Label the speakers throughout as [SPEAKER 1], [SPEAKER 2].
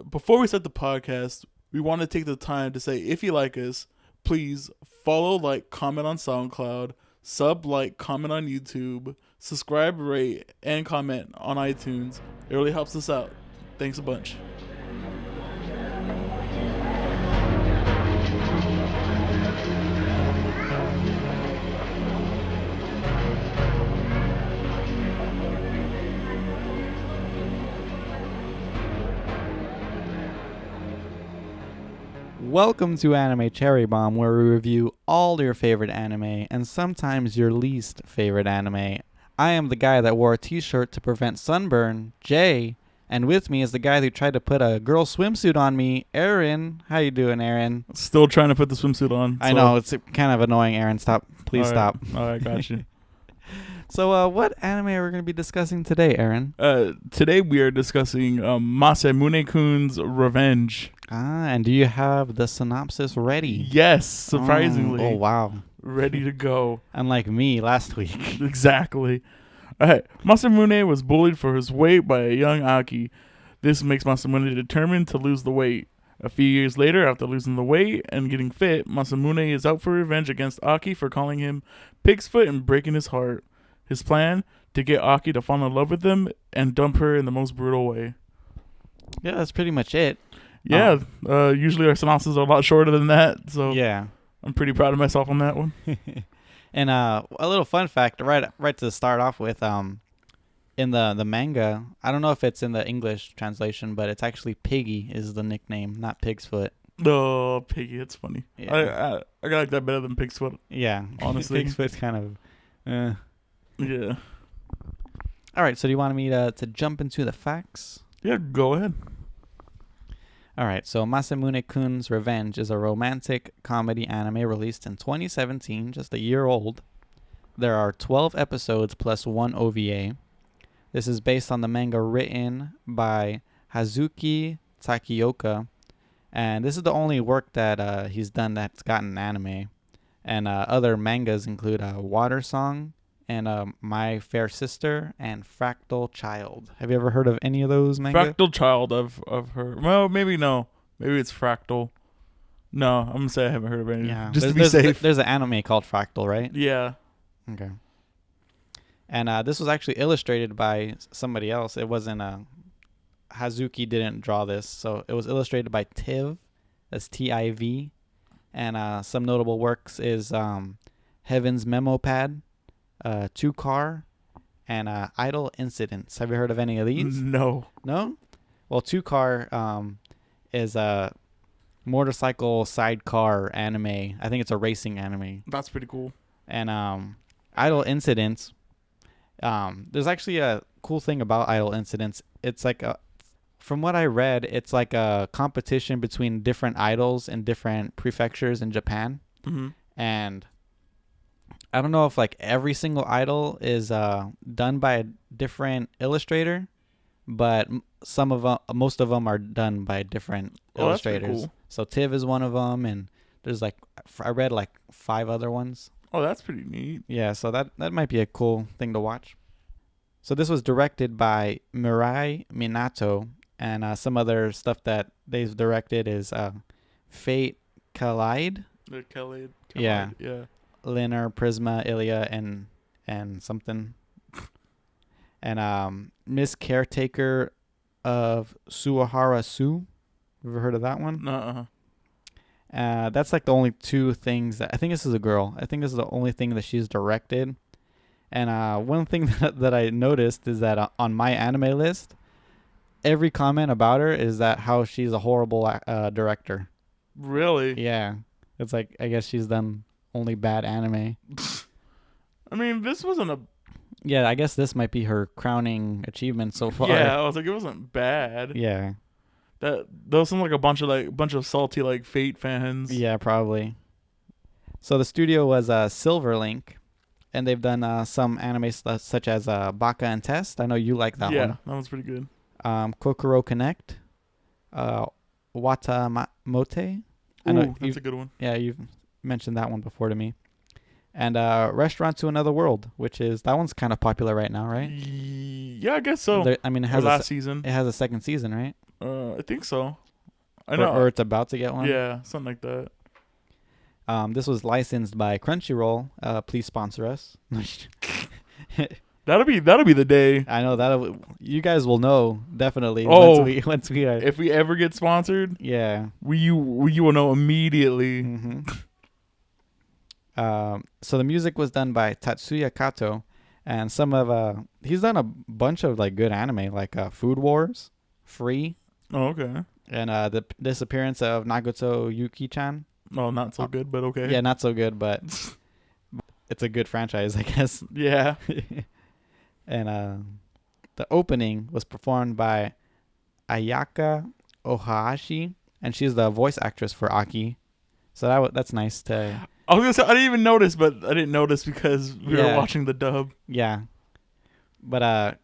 [SPEAKER 1] Before we start the podcast, we want to take the time to say if you like us, please follow, like, comment on SoundCloud, sub, like, comment on YouTube, subscribe, rate, and comment on iTunes. It really helps us out. Thanks a bunch.
[SPEAKER 2] Welcome to Anime Cherry Bomb, where we review all your favorite anime and sometimes your least favorite anime. I am the guy that wore a t-shirt to prevent sunburn, Jay, and with me is the guy who tried to put a girl swimsuit on me, Aaron. How you doing, Aaron?
[SPEAKER 1] Still trying to put the swimsuit on.
[SPEAKER 2] I know, it's kind of annoying, Aaron. Stop. Please stop.
[SPEAKER 1] All right, got you.
[SPEAKER 2] So, what anime are we going to be discussing today, Aaron?
[SPEAKER 1] Today we are discussing Masamune-Kun's Revenge.
[SPEAKER 2] And do you have the synopsis ready?
[SPEAKER 1] Yes, surprisingly.
[SPEAKER 2] Oh, wow.
[SPEAKER 1] Ready to go.
[SPEAKER 2] Unlike me last week.
[SPEAKER 1] Exactly. Alright, Masamune was bullied for his weight by a young Aki. This makes Masamune determined to lose the weight. A few years later, after losing the weight and getting fit, Masamune is out for revenge against Aki for calling him pig's foot and breaking his heart. His plan? To get Aki to fall in love with him and dump her in the most brutal way.
[SPEAKER 2] Yeah, that's pretty much it.
[SPEAKER 1] Yeah, usually our synopses are a lot shorter than that, so
[SPEAKER 2] yeah.
[SPEAKER 1] I'm pretty proud of myself on that one.
[SPEAKER 2] And a little fun fact, right to start off with, in the manga, I don't know if it's in the English translation, but it's actually Piggy is the nickname, not Pig's Foot.
[SPEAKER 1] Oh, Piggy, it's funny.
[SPEAKER 2] Yeah.
[SPEAKER 1] I like that better than Pig's Foot.
[SPEAKER 2] Yeah,
[SPEAKER 1] honestly.
[SPEAKER 2] Pig's Foot's kind of,
[SPEAKER 1] Yeah.
[SPEAKER 2] All right, so do you want me to jump into the facts?
[SPEAKER 1] Yeah, go ahead.
[SPEAKER 2] All right, so Masamune-Kun's Revenge is a romantic comedy anime released in 2017, just a year old. There are 12 episodes plus one OVA. This is based on the manga written by Hazuki Takioka, and this is the only work that he's done that's gotten anime. And other mangas include Water Song and My Fair Sister and Fractal Child. Have you ever heard of any of those manga?
[SPEAKER 1] Fractal Child, I've heard. Well, maybe no. Maybe it's Fractal. No, I'm going to say I haven't heard of any.
[SPEAKER 2] Yeah.
[SPEAKER 1] Just to be safe.
[SPEAKER 2] There's an anime called Fractal, right?
[SPEAKER 1] Yeah.
[SPEAKER 2] Okay. And this was actually illustrated by somebody else. It wasn't Hazuki didn't draw this, so it was illustrated by Tiv. That's Tiv. And some notable works is Heaven's Memo Pad, Two Car, and Idle Incidents. Have you heard of any of these?
[SPEAKER 1] No.
[SPEAKER 2] No? Well, Two Car is a motorcycle sidecar anime. I think it's a racing anime.
[SPEAKER 1] That's pretty cool.
[SPEAKER 2] And Idle Incidents, there's actually a cool thing about Idle Incidents. It's like from what I read, it's like a competition between different idols in different prefectures in Japan.
[SPEAKER 1] Mm-hmm.
[SPEAKER 2] And I don't know if like every single idol is done by a different illustrator, but most of them are done by different illustrators.
[SPEAKER 1] That's cool.
[SPEAKER 2] So Tiv is one of them, and there's like I read like 5 other ones.
[SPEAKER 1] Oh, that's pretty neat.
[SPEAKER 2] Yeah, so that might be a cool thing to watch. So this was directed by Mirai Minato, and some other stuff that they've directed is Fate Collide.
[SPEAKER 1] The Kelly.
[SPEAKER 2] Yeah.
[SPEAKER 1] Yeah.
[SPEAKER 2] Linear, Prisma, Ilya, and something. And Miss Caretaker of Suahara Su. Ever heard of that one? That's like the only 2 things that I think this is a girl. I think this is the only thing that she's directed. And one thing that I noticed is that on my anime list, every comment about her is that how she's a horrible director.
[SPEAKER 1] Really?
[SPEAKER 2] Yeah. It's like, I guess she's done only bad anime.
[SPEAKER 1] I mean, this wasn't a...
[SPEAKER 2] Yeah, I guess this might be her crowning achievement so far.
[SPEAKER 1] Yeah, I was like, it wasn't bad.
[SPEAKER 2] Yeah.
[SPEAKER 1] Those sound like a bunch of salty like Fate fans.
[SPEAKER 2] Yeah, probably. So the studio was Silverlink, and they've done some anime such as Baka and Test. I know you like that one.
[SPEAKER 1] Yeah, that one's pretty good.
[SPEAKER 2] Kokoro Connect, Watamote. I know
[SPEAKER 1] that's a good one.
[SPEAKER 2] Yeah, you've mentioned that one before to me. And Restaurant to Another World, which is that one's kind of popular right now, right?
[SPEAKER 1] Yeah, I guess so.
[SPEAKER 2] I mean, it has
[SPEAKER 1] last season.
[SPEAKER 2] It has a second season, right?
[SPEAKER 1] I think so. I
[SPEAKER 2] or,
[SPEAKER 1] know.
[SPEAKER 2] or it's about to get one.
[SPEAKER 1] Yeah, something like that.
[SPEAKER 2] This was licensed by Crunchyroll. Please sponsor us.
[SPEAKER 1] That'll be the day.
[SPEAKER 2] I know that you guys will know definitely
[SPEAKER 1] Oh,
[SPEAKER 2] once we are.
[SPEAKER 1] if we ever get sponsored,
[SPEAKER 2] Yeah.
[SPEAKER 1] you will know immediately.
[SPEAKER 2] Mm-hmm. So the music was done by Tatsuya Kato, and he's done a bunch of like good anime, like Food Wars, Free,
[SPEAKER 1] Oh, okay.
[SPEAKER 2] and the disappearance of Nagato Yuki-chan.
[SPEAKER 1] Oh, not so good, but okay.
[SPEAKER 2] Yeah, not so good, but it's a good franchise, I guess.
[SPEAKER 1] Yeah.
[SPEAKER 2] And the opening was performed by Ayaka Ohashi, and she's the voice actress for Aki. So that's nice to.
[SPEAKER 1] I was gonna say I didn't even notice, but I didn't notice because we were watching the dub.
[SPEAKER 2] Yeah. But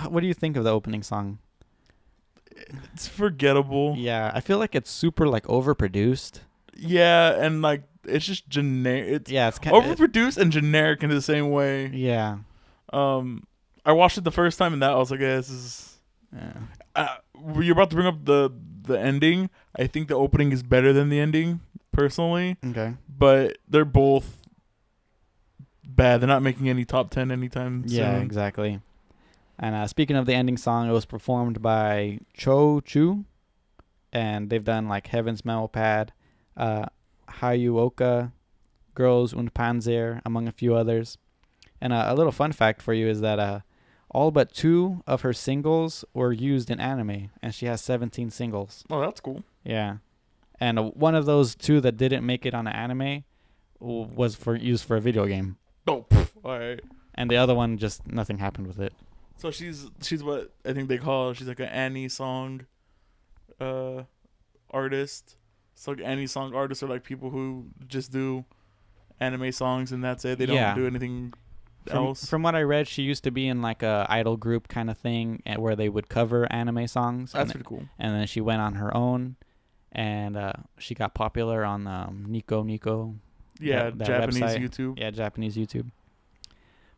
[SPEAKER 2] what do you think of the opening song?
[SPEAKER 1] It's forgettable.
[SPEAKER 2] Yeah, I feel like it's super like overproduced.
[SPEAKER 1] Yeah, and like it's just generic.
[SPEAKER 2] It's kind of
[SPEAKER 1] overproduced and generic in the same way.
[SPEAKER 2] Yeah.
[SPEAKER 1] I watched it the first time and that I was like, yeah, this is.
[SPEAKER 2] Yeah.
[SPEAKER 1] You're about to bring up the ending. I think the opening is better than the ending, personally.
[SPEAKER 2] Okay.
[SPEAKER 1] But they're both bad. They're not making any top 10 anytime soon.
[SPEAKER 2] Yeah, exactly. And speaking of the ending song, it was performed by Cho Chu, and they've done like Heaven's Metal-Pad, Hayuoka, Girls und Panzer, among a few others. And a little fun fact for you is that all but 2 of her singles were used in anime, and she has 17 singles.
[SPEAKER 1] Oh, that's cool.
[SPEAKER 2] Yeah. And one of those 2 that didn't make it on an anime was used for a video game.
[SPEAKER 1] Oh, all right.
[SPEAKER 2] And the other one, just nothing happened with it.
[SPEAKER 1] So she's what I think they call she's like an Annie song artist. So like Annie song artists are like people who just do anime songs and that's it. They don't do anything else.
[SPEAKER 2] From what I read, she used to be in like a idol group kind of thing where they would cover anime songs.
[SPEAKER 1] That's pretty cool.
[SPEAKER 2] And then she went on her own, and she got popular on Nico Nico.
[SPEAKER 1] Yeah,
[SPEAKER 2] that
[SPEAKER 1] Japanese
[SPEAKER 2] website.
[SPEAKER 1] YouTube.
[SPEAKER 2] Yeah, Japanese YouTube.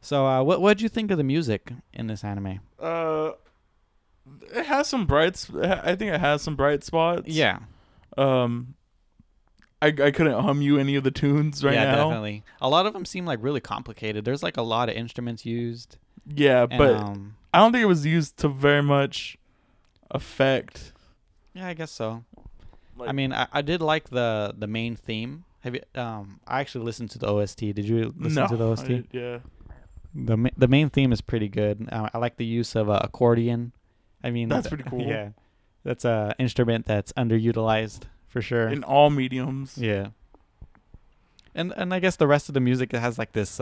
[SPEAKER 2] So what'd you think of the music in this anime?
[SPEAKER 1] It has some I think it has some bright spots.
[SPEAKER 2] Yeah.
[SPEAKER 1] I couldn't hum you any of the tunes right now.
[SPEAKER 2] Yeah, definitely. A lot of them seem like really complicated. There's like a lot of instruments used.
[SPEAKER 1] Yeah,
[SPEAKER 2] And,
[SPEAKER 1] but I don't think it was used to very much effect.
[SPEAKER 2] Yeah, I guess so.
[SPEAKER 1] Like,
[SPEAKER 2] I mean, I did like the main theme. Have you? I actually listened to the OST. Did you listen to the OST?
[SPEAKER 1] Yeah.
[SPEAKER 2] The main theme is pretty good. I like the use of accordion. I mean,
[SPEAKER 1] that's pretty cool.
[SPEAKER 2] Yeah, that's a instrument that's underutilized for sure.
[SPEAKER 1] In all mediums.
[SPEAKER 2] Yeah. And I guess the rest of the music has like this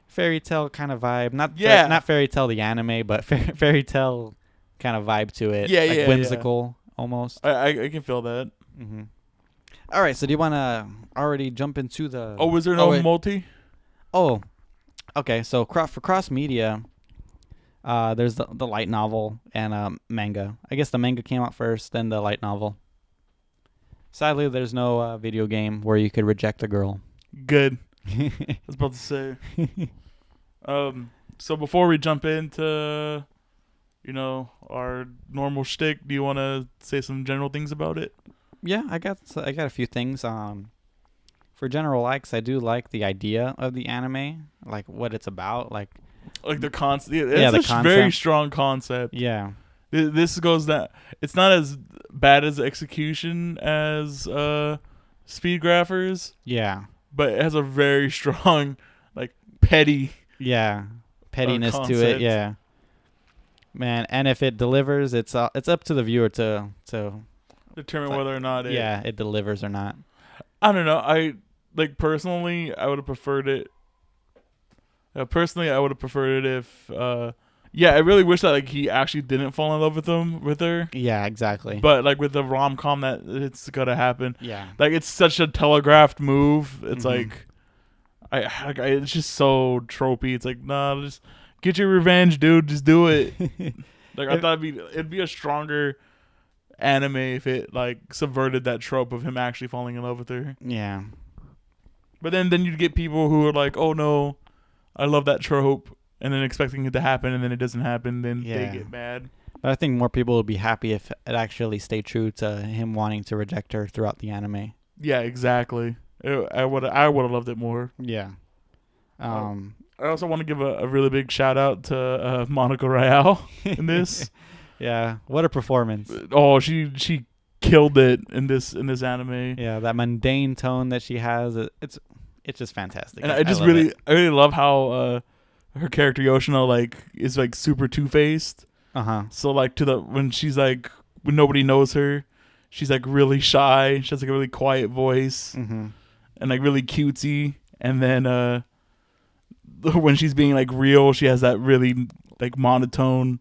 [SPEAKER 2] fairy tale kind of vibe. Not fairy tale the anime, but fairy tale kind of vibe to it.
[SPEAKER 1] Yeah,
[SPEAKER 2] like whimsical almost.
[SPEAKER 1] I can feel that.
[SPEAKER 2] Mm-hmm. All right, so do you want to already jump into the?
[SPEAKER 1] Oh, was there no multi?
[SPEAKER 2] Oh, okay. So for cross media, there's the light novel and manga. I guess the manga came out first, then the light novel. Sadly, there's no video game where you could reject a girl.
[SPEAKER 1] Good. I was about to say. So before we jump into, our normal shtick, do you want to say some general things about it?
[SPEAKER 2] Yeah, I got a few things. For general likes, I do like the idea of the anime, like what it's about, like
[SPEAKER 1] the concept. It's a very strong concept.
[SPEAKER 2] Yeah.
[SPEAKER 1] This goes that it's not as bad as execution as Speed Graphers.
[SPEAKER 2] Yeah.
[SPEAKER 1] But it has a very strong, like pettiness
[SPEAKER 2] to it. Yeah. Man, and if it delivers, it's up to the viewer to
[SPEAKER 1] determine whether or not
[SPEAKER 2] it delivers or not.
[SPEAKER 1] I don't know. Personally, I would have preferred it. I would have preferred it if. I really wish that he actually didn't fall in love with her. Yeah,
[SPEAKER 2] exactly.
[SPEAKER 1] But with the rom-com that it's gonna happen.
[SPEAKER 2] Yeah.
[SPEAKER 1] It's such a telegraphed move. It's it's just so tropey. It's nah, just get your revenge, dude. Just do it. I thought it'd be a stronger anime if it subverted that trope of him actually falling in love with her.
[SPEAKER 2] Yeah.
[SPEAKER 1] But then you'd get people who are like, oh no, I love that trope, and then expecting it to happen, and then it doesn't happen, then they get mad.
[SPEAKER 2] But I think more people would be happy if it actually stayed true to him wanting to reject her throughout the anime.
[SPEAKER 1] Yeah, exactly. I would have loved it more.
[SPEAKER 2] Yeah.
[SPEAKER 1] I also want to give a really big shout out to Monica Royale in this.
[SPEAKER 2] Yeah. What a performance.
[SPEAKER 1] Oh, she killed it in this anime.
[SPEAKER 2] Yeah, that mundane tone that she has, it's just fantastic.
[SPEAKER 1] And I really love how her character Yoshino like is like super two-faced.
[SPEAKER 2] Uh-huh.
[SPEAKER 1] So like when she's like when nobody knows her, she's like really shy. She has like a really quiet voice
[SPEAKER 2] Mm-hmm.
[SPEAKER 1] and like really cutesy. And then when she's being like real, she has that really like monotone,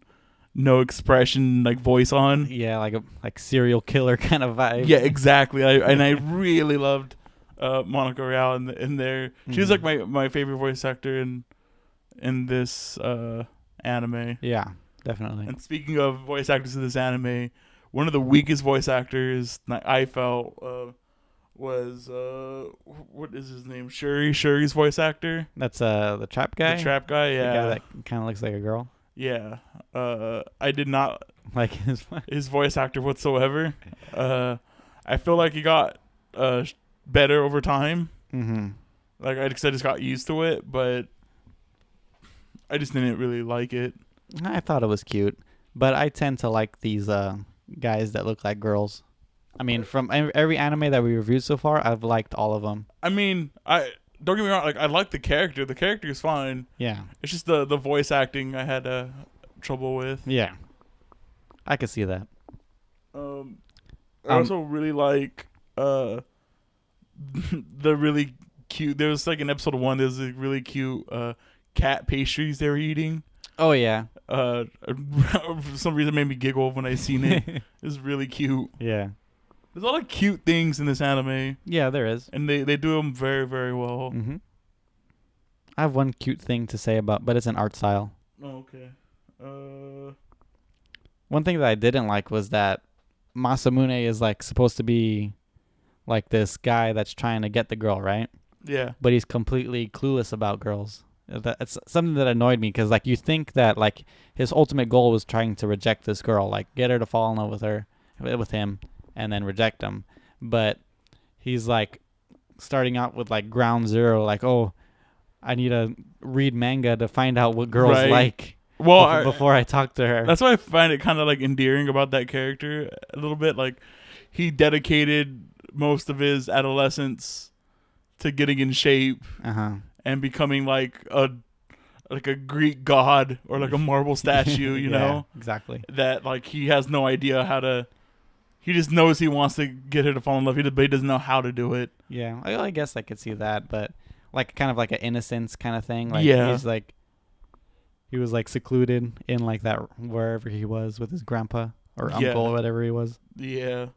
[SPEAKER 1] no expression like voice on.
[SPEAKER 2] Yeah, like serial killer kind of vibe.
[SPEAKER 1] Yeah, exactly. I really loved Monica Royale in there. She was like my favorite voice actor in this anime.
[SPEAKER 2] Yeah, definitely.
[SPEAKER 1] And speaking of voice actors in this anime, one of the weakest voice actors that I felt was what is his name? Shuri's voice actor.
[SPEAKER 2] That's the trap guy.
[SPEAKER 1] The trap guy, yeah.
[SPEAKER 2] The guy that kind of looks like a girl.
[SPEAKER 1] Yeah. I did not
[SPEAKER 2] like
[SPEAKER 1] his voice actor whatsoever. I feel like he got better over time.
[SPEAKER 2] Mm-hmm.
[SPEAKER 1] Like I just got used to it, but I just didn't really like it.
[SPEAKER 2] I thought it was cute, but I tend to like these guys that look like girls. I mean, from every anime that we reviewed so far, I've liked all of them.
[SPEAKER 1] I mean, I don't get me wrong. Like I like the character. The character is fine.
[SPEAKER 2] Yeah.
[SPEAKER 1] It's just the voice acting I had trouble with.
[SPEAKER 2] Yeah. I could see that.
[SPEAKER 1] I also really like the really cute. There was like in episode 1. There's a really cute cat pastries they were eating.
[SPEAKER 2] Oh yeah.
[SPEAKER 1] For some reason, it made me giggle when I seen it. It was really cute.
[SPEAKER 2] Yeah.
[SPEAKER 1] There's a lot of cute things in this anime.
[SPEAKER 2] Yeah, there is.
[SPEAKER 1] And they do them very, very well.
[SPEAKER 2] Mm-hmm. I have one cute thing to say but it's an art style.
[SPEAKER 1] Oh, okay.
[SPEAKER 2] One thing that I didn't like was that Masamune is like supposed to be like this guy that's trying to get the girl, right?
[SPEAKER 1] Yeah.
[SPEAKER 2] But he's completely clueless about girls. It's something that annoyed me because like you think that like his ultimate goal was trying to reject this girl, like get her to fall in love with him, and then reject him. But he's like starting out with like ground zero, like, oh, I need to read manga to find out what girls like.
[SPEAKER 1] Well,
[SPEAKER 2] before I talk to her.
[SPEAKER 1] That's why I find it kind of like endearing about that character a little bit. Like he dedicated most of his adolescence to getting in shape and becoming like a Greek god or like a marble statue, you know?
[SPEAKER 2] Exactly.
[SPEAKER 1] That like he has no idea how to. He just knows he wants to get her to fall in love, but he doesn't know how to do it.
[SPEAKER 2] Yeah, I guess I could see that, but like kind of like an innocence kind of thing. Like
[SPEAKER 1] yeah.
[SPEAKER 2] He was like secluded in like that wherever he was with his grandpa or uncle or whatever he was.
[SPEAKER 1] Yeah.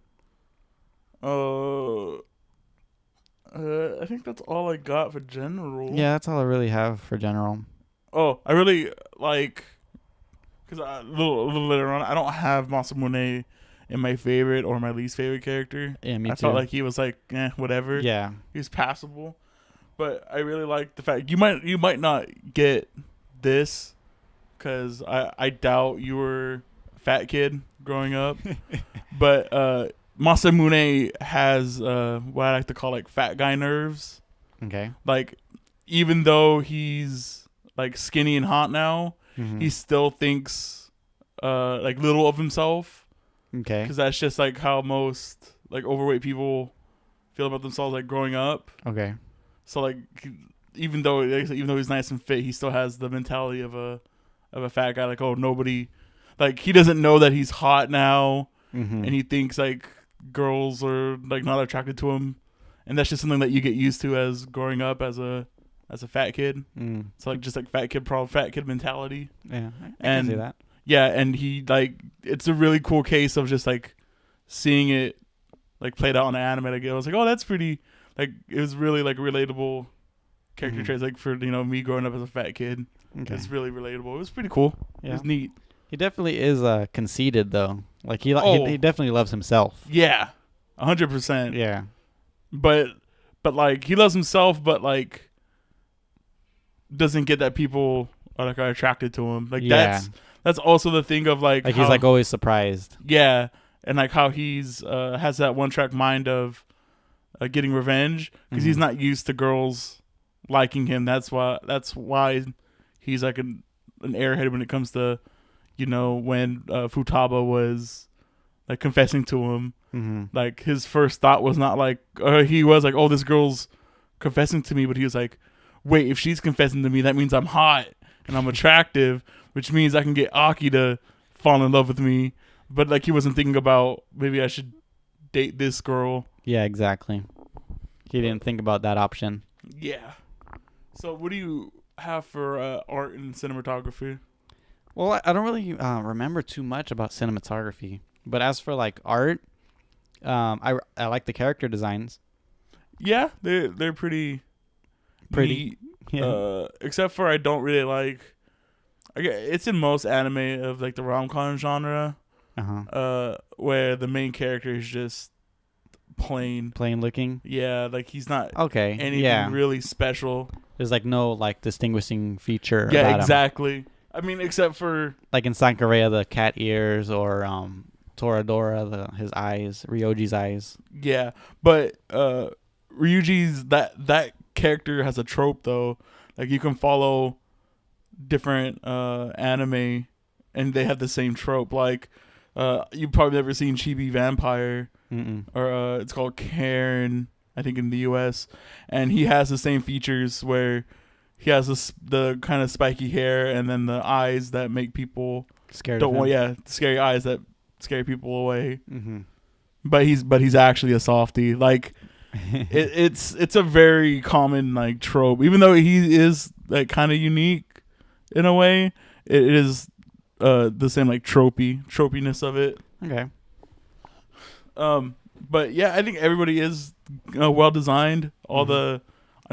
[SPEAKER 1] I think that's all I got for general.
[SPEAKER 2] Yeah, that's all I really have for general.
[SPEAKER 1] Oh, I really like because a little later on, I don't have Masamune in my favorite or my least favorite character.
[SPEAKER 2] Yeah, me too.
[SPEAKER 1] I felt like he was like, whatever.
[SPEAKER 2] Yeah,
[SPEAKER 1] he was passable, but I really like the fact you might not get this because I doubt you were a fat kid growing up, but Masamune has what I like to call like fat guy nerves.
[SPEAKER 2] Okay.
[SPEAKER 1] Like even though he's like skinny and hot now, he still thinks like little of himself.
[SPEAKER 2] Okay.
[SPEAKER 1] Because that's just like how most like overweight people feel about themselves like growing up.
[SPEAKER 2] Okay.
[SPEAKER 1] So like even though he's nice and fit, he still has the mentality of a fat guy. Like, oh, nobody, like he doesn't know that he's hot now, and he thinks like girls are like not attracted to him, and that's just something that you get used to as growing up as a fat kid. So like just like fat kid mentality.
[SPEAKER 2] Yeah, I can see that.
[SPEAKER 1] Yeah, and he like it's a really cool case of just like seeing it like played out on the anime. Like I was like, oh, that's pretty. Like it was really like relatable character traits. Like for me growing up as a fat kid, it's really relatable. It was pretty cool. Yeah. It was neat.
[SPEAKER 2] He definitely is conceited though. Like he definitely loves himself.
[SPEAKER 1] Yeah, 100%.
[SPEAKER 2] Yeah,
[SPEAKER 1] but like he loves himself, but like doesn't get that people are attracted to him. Like that's also the thing of like
[SPEAKER 2] he's like always surprised.
[SPEAKER 1] Yeah, and like how he's has that one track mind of getting revenge because he's not used to girls liking him. That's why he's like an airhead when it comes to, when Futaba was like confessing to him. Like his first thought was not like he was like, oh, this girl's confessing to me, but he was like, wait, if she's confessing to me, that means I'm hot and I'm attractive, which means I can get Aki to fall in love with me. But like he wasn't thinking about maybe I should date this girl.
[SPEAKER 2] Yeah, exactly. He didn't think about that option.
[SPEAKER 1] Yeah. So what do you have for art and cinematography?
[SPEAKER 2] Well, I don't really remember too much about cinematography, but as for like art, I like the character designs.
[SPEAKER 1] Yeah, they're pretty neat.
[SPEAKER 2] Yeah.
[SPEAKER 1] Except for I don't really like. It's in most anime of like the rom-com genre, where the main character is just plain
[SPEAKER 2] looking.
[SPEAKER 1] Yeah, like he's not
[SPEAKER 2] anything
[SPEAKER 1] really special.
[SPEAKER 2] There's like no like distinguishing feature.
[SPEAKER 1] Yeah,
[SPEAKER 2] about
[SPEAKER 1] exactly.
[SPEAKER 2] him.
[SPEAKER 1] I mean, except for
[SPEAKER 2] like in Sankareya, the cat ears, or Toradora, his eyes, Ryoji's eyes.
[SPEAKER 1] Yeah, but Ryuji's that character has a trope though. Like you can follow different anime and they have the same trope. Like you've probably never seen Chibi Vampire. Or it's called Karen, I think, in the US, and he has the same features where he has the kind of spiky hair and then the eyes that make people
[SPEAKER 2] scared.
[SPEAKER 1] Scary eyes that scare people away. But he's actually a softie. Like it's a very common like trope, even though he is like kind of unique in a way. It is the same like tropiness of it.
[SPEAKER 2] Okay.
[SPEAKER 1] But yeah, I think everybody is well designed. I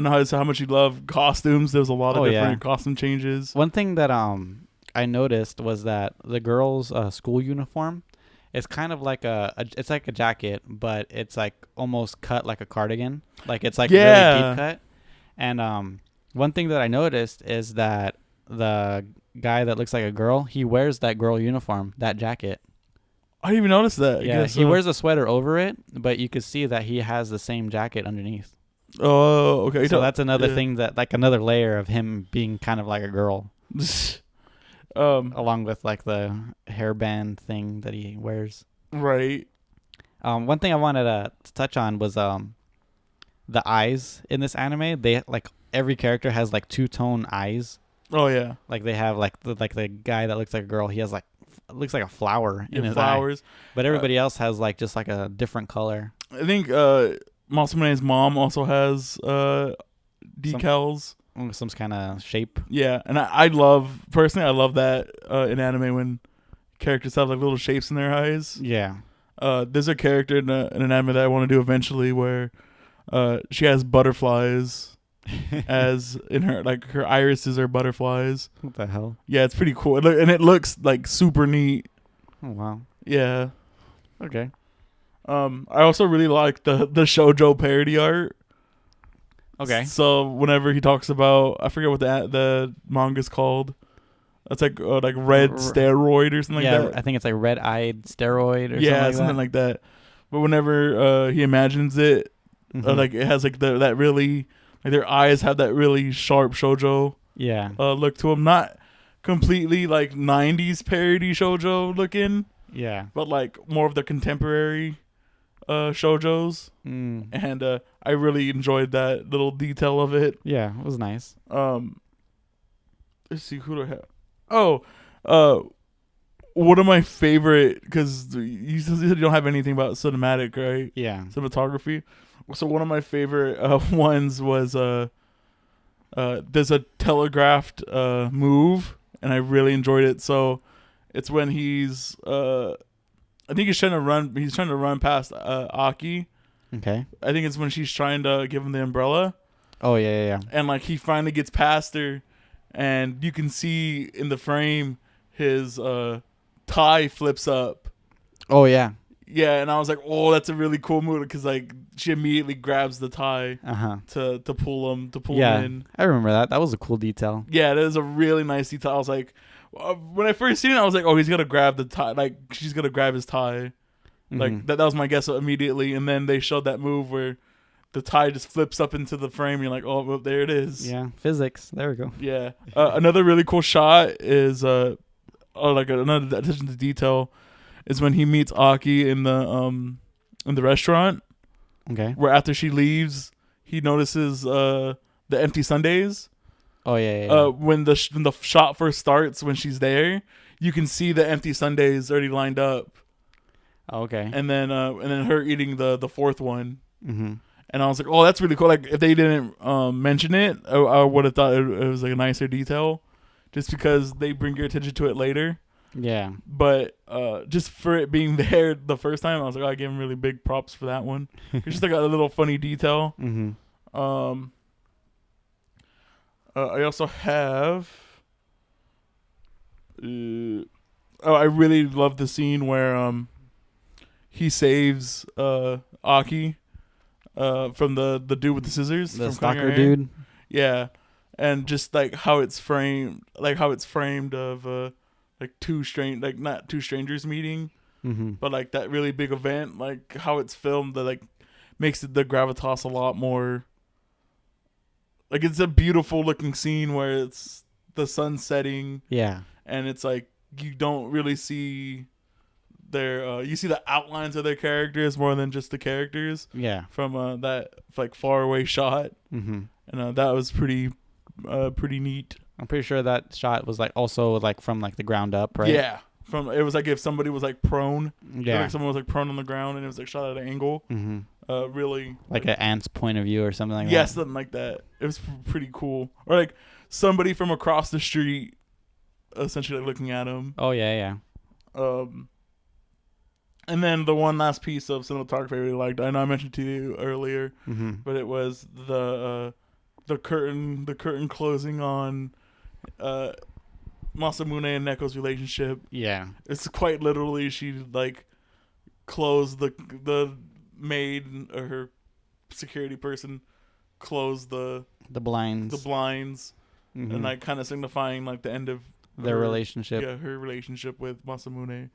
[SPEAKER 1] know how much you love costumes. There's a lot of different costume changes.
[SPEAKER 2] One thing that I noticed was that the girls' school uniform is kind of like it's like a jacket, but it's like almost cut like a cardigan. Like it's like really deep cut. And one thing that I noticed is that the guy that looks like a girl, he wears that girl uniform, that jacket.
[SPEAKER 1] I didn't even notice that.
[SPEAKER 2] Yeah, he wears a sweater over it, but you could see that he has the same jacket underneath.
[SPEAKER 1] Oh, okay.
[SPEAKER 2] So that's another thing that, like, another layer of him being kind of like a girl. Along with, like, the hairband thing that he wears.
[SPEAKER 1] Right.
[SPEAKER 2] One thing I wanted to touch on was the eyes in this anime. They, like, every character has, like, two-tone eyes.
[SPEAKER 1] Oh, yeah.
[SPEAKER 2] Like, they have, like the guy that looks like a girl, he has, like, looks like a flower in his
[SPEAKER 1] flowers.
[SPEAKER 2] eye. But everybody else has like just like a different color.
[SPEAKER 1] I think Masumune's mom also has decals.
[SPEAKER 2] Some kind of shape.
[SPEAKER 1] Yeah, and I love that in anime when characters have like little shapes in their eyes.
[SPEAKER 2] Yeah.
[SPEAKER 1] There's a character in an anime that I want to do eventually where she has butterflies as in her irises are butterflies.
[SPEAKER 2] What the hell?
[SPEAKER 1] Yeah, it's pretty cool. And it looks like super neat.
[SPEAKER 2] Oh, wow.
[SPEAKER 1] Yeah.
[SPEAKER 2] Okay.
[SPEAKER 1] I also really like the shoujo parody art.
[SPEAKER 2] Okay.
[SPEAKER 1] So whenever he talks about, I forget what the manga's called. That's like red steroid or something like that.
[SPEAKER 2] Yeah, I think it's like red-eyed steroid or
[SPEAKER 1] something like that. But whenever he imagines it, like it has like that really, like their eyes have that really sharp shoujo look to them. Not completely like 90s parody shoujo looking.
[SPEAKER 2] Yeah.
[SPEAKER 1] But like more of the contemporary shoujos. And I really enjoyed that little detail of it.
[SPEAKER 2] Yeah, it was nice.
[SPEAKER 1] Let's see who do I have. One of my favorite, because you said you don't have anything about cinematic, right?
[SPEAKER 2] Yeah.
[SPEAKER 1] Cinematography. So one of my favorite ones was there's a telegraphed move, and I really enjoyed it. So it's when he's I think he's trying to run past Aki.
[SPEAKER 2] Okay.
[SPEAKER 1] I think it's when she's trying to give him the umbrella.
[SPEAKER 2] Oh yeah.
[SPEAKER 1] And like he finally gets past her, and you can see in the frame his tie flips up.
[SPEAKER 2] Oh yeah.
[SPEAKER 1] Yeah, and I was like, oh, that's a really cool move because like she immediately grabs the tie to pull him in.
[SPEAKER 2] I remember that. That was a cool detail.
[SPEAKER 1] Yeah, that is a really nice detail. I was like, When I first seen it, I was like, oh, he's gonna grab the tie. Like she's gonna grab his tie. Like that was my guess immediately. And then they showed that move where the tie just flips up into the frame. You're like, oh, well, there it is.
[SPEAKER 2] Yeah, physics. There we go.
[SPEAKER 1] Yeah. Another really cool shot is another attention to detail is when he meets Aki in the restaurant.
[SPEAKER 2] Okay.
[SPEAKER 1] Where after she leaves, he notices the empty sundaes.
[SPEAKER 2] Oh yeah.
[SPEAKER 1] When the shot first starts, when she's there, you can see the empty sundaes already lined up.
[SPEAKER 2] Oh, okay.
[SPEAKER 1] And then her eating the fourth one.
[SPEAKER 2] Mm-hmm.
[SPEAKER 1] And I was like, oh, that's really cool. Like if they didn't mention it, I would have thought it was like a nicer detail, just because they bring your attention to it later.
[SPEAKER 2] Yeah.
[SPEAKER 1] But just for it being there the first time, I was like, I give him really big props for that one. It's just like a little funny detail.
[SPEAKER 2] Mm-hmm.
[SPEAKER 1] I also have. I really love the scene where he saves Aki from the dude with the scissors,
[SPEAKER 2] The
[SPEAKER 1] from
[SPEAKER 2] stalker dude.
[SPEAKER 1] Yeah, and just like how it's framed, of like not two strangers meeting, but like that really big event, like how it's filmed, that like makes the gravitas a lot more. Like it's a beautiful looking scene where it's the sun setting.
[SPEAKER 2] Yeah.
[SPEAKER 1] And it's like you don't really see their you see the outlines of their characters more than just the characters.
[SPEAKER 2] Yeah.
[SPEAKER 1] From that like far away shot.
[SPEAKER 2] Mm-hmm.
[SPEAKER 1] And that was pretty neat.
[SPEAKER 2] I'm pretty sure that shot was like also like from like the ground up, right?
[SPEAKER 1] Yeah. It was like if somebody was like prone.
[SPEAKER 2] Yeah.
[SPEAKER 1] Like someone was like prone on the ground and it was like shot at an angle.
[SPEAKER 2] Mm-hmm.
[SPEAKER 1] Really
[SPEAKER 2] like an ant's point of view or something like that.
[SPEAKER 1] Yeah, something like that. It was pretty cool. Or like somebody from across the street essentially like looking at him.
[SPEAKER 2] Oh yeah.
[SPEAKER 1] And then the one last piece of cinematography I really liked, I know I mentioned to you earlier, but it was the curtain closing on Masamune and Neko's relationship.
[SPEAKER 2] Yeah.
[SPEAKER 1] It's quite literally she like closed the maid or her security person closed the blinds and like kind of signifying like the end of
[SPEAKER 2] their relationship.
[SPEAKER 1] Yeah, her relationship with Masamune.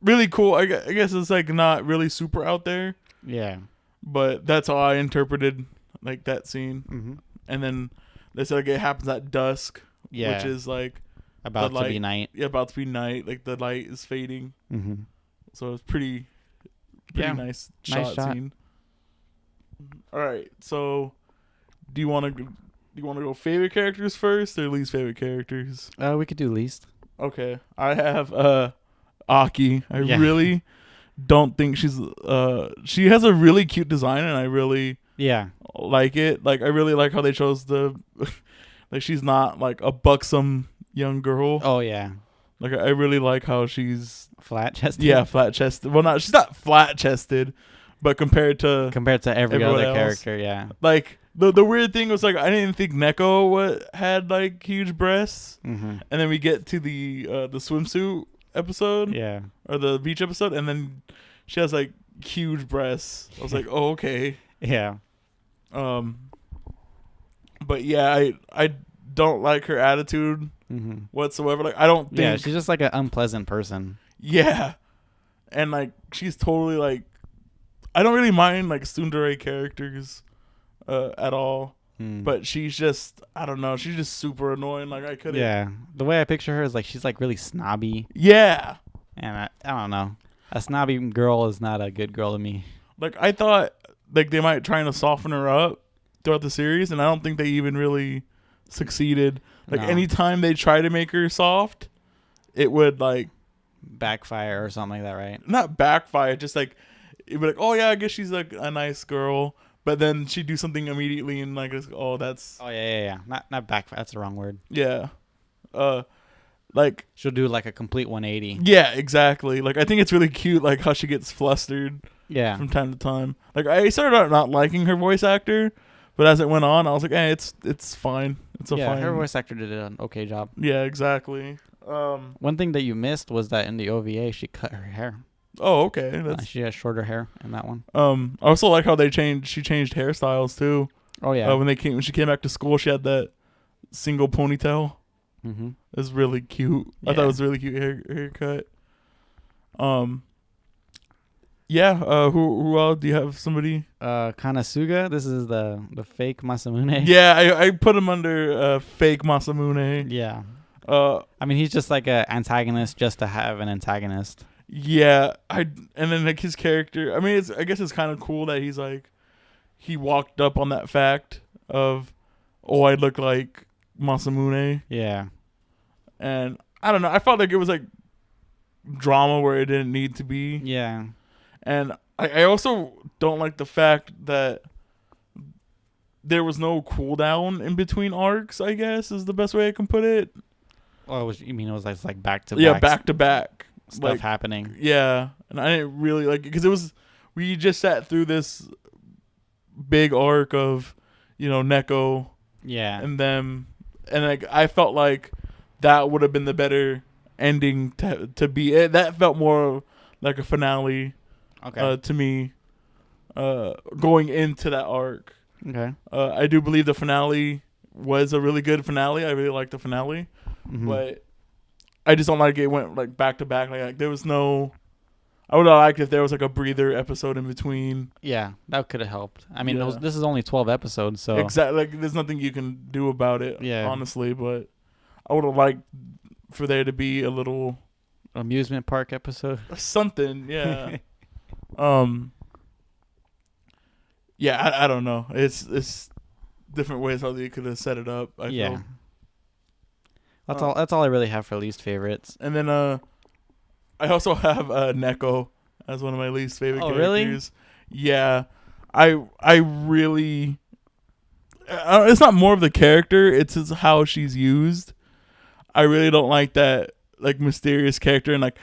[SPEAKER 1] Really cool. I guess it's like not really super out there.
[SPEAKER 2] Yeah.
[SPEAKER 1] But that's how I interpreted like that scene. And then they said like it happens at dusk.
[SPEAKER 2] Yeah.
[SPEAKER 1] Which is like
[SPEAKER 2] about to be night.
[SPEAKER 1] Yeah, about to be night. Like the light is fading. So it's pretty nice shot scene. All right. So do you want to go favorite characters first or least favorite characters?
[SPEAKER 2] We could do least.
[SPEAKER 1] Okay. I have Aki. I really don't think she has a really cute design and I really like it. Like I really like how they chose like she's not like a buxom young girl.
[SPEAKER 2] Oh yeah.
[SPEAKER 1] Like I really like how she's
[SPEAKER 2] flat chested.
[SPEAKER 1] Yeah, flat chested. Well, she's not flat chested, but compared to
[SPEAKER 2] every other character, yeah.
[SPEAKER 1] Like the weird thing was like I didn't think Neko had like huge breasts, and then we get to the swimsuit episode, or the beach episode, and then she has like huge breasts. I was like, oh okay,
[SPEAKER 2] yeah.
[SPEAKER 1] But yeah, I don't like her attitude whatsoever. Like I don't think.
[SPEAKER 2] Yeah, she's just like an unpleasant person.
[SPEAKER 1] Yeah, and like she's totally like. I don't really mind like tsundere characters at all, but she's just I don't know. She's just super annoying. Like I couldn't.
[SPEAKER 2] Yeah, the way I picture her is like she's like really snobby.
[SPEAKER 1] Yeah,
[SPEAKER 2] and I don't know. A snobby girl is not a good girl to me.
[SPEAKER 1] Like I thought like they might try to soften her up throughout the series, and I don't think they even really succeeded. Like anytime they try to make her soft, it would like
[SPEAKER 2] backfire or something like that, right?
[SPEAKER 1] Not backfire, just like it'd be like, oh yeah, I guess she's like a nice girl, but then she'd do something immediately and like, oh that's
[SPEAKER 2] not backfire. That's the wrong word.
[SPEAKER 1] Yeah, like
[SPEAKER 2] she'll do like a complete 180.
[SPEAKER 1] Yeah, exactly. Like I think it's really cute, like how she gets flustered.
[SPEAKER 2] Yeah,
[SPEAKER 1] from time to time. Like I started out not liking her voice actor. But as it went on, I was like, it's fine. It's a fine.
[SPEAKER 2] Her voice actor did an okay job.
[SPEAKER 1] Yeah, exactly.
[SPEAKER 2] One thing that you missed was that in the OVA, she cut her hair.
[SPEAKER 1] Oh, okay.
[SPEAKER 2] She has shorter hair in that one.
[SPEAKER 1] I also like how she changed hairstyles too.
[SPEAKER 2] Oh yeah.
[SPEAKER 1] When she came back to school, she had that single ponytail.
[SPEAKER 2] Mm-hmm.
[SPEAKER 1] It was really cute. I thought it was really cute haircut. Yeah. Who else? Do you have somebody?
[SPEAKER 2] Kanasuga. This is the fake Masamune.
[SPEAKER 1] Yeah, I put him under fake Masamune.
[SPEAKER 2] Yeah.
[SPEAKER 1] I
[SPEAKER 2] mean, he's just like a antagonist just to have an antagonist.
[SPEAKER 1] Yeah, and then like his character. I mean, I guess it's kind of cool that he's like, he walked up on that fact of, oh, I look like Masamune.
[SPEAKER 2] Yeah.
[SPEAKER 1] And I don't know. I felt like it was like drama where it didn't need to be.
[SPEAKER 2] Yeah.
[SPEAKER 1] And I also don't like the fact that there was no cooldown in between arcs, I guess, is the best way I can put it.
[SPEAKER 2] Oh, you mean it was like back to back?
[SPEAKER 1] Yeah, back to back
[SPEAKER 2] stuff happening.
[SPEAKER 1] Yeah. And I didn't really like it because we just sat through this big arc of, Neko.
[SPEAKER 2] Yeah.
[SPEAKER 1] And them. And like I felt like that would have been the better ending to be it. That felt more like a finale.
[SPEAKER 2] Okay.
[SPEAKER 1] To me, going into that arc.
[SPEAKER 2] Okay.
[SPEAKER 1] I do believe the finale was a really good finale. I really liked the finale, but I just don't like it went like back to back. Like there was no. I would have liked if there was like a breather episode in between.
[SPEAKER 2] Yeah, that could have helped. I mean, this is only 12 episodes, so
[SPEAKER 1] exactly. Like there's nothing you can do about it.
[SPEAKER 2] Yeah.
[SPEAKER 1] Honestly, but I would have liked for there to be a little
[SPEAKER 2] amusement park episode.
[SPEAKER 1] Something. Yeah. Yeah, I don't know. It's different ways how they could have set it up. I feel.
[SPEAKER 2] That's all I really have for least favorites.
[SPEAKER 1] And then I also have Neko as one of my least favorite characters.
[SPEAKER 2] Really?
[SPEAKER 1] Yeah, I really. It's not more of the character; it's just how she's used. I really don't like that like mysterious character and like.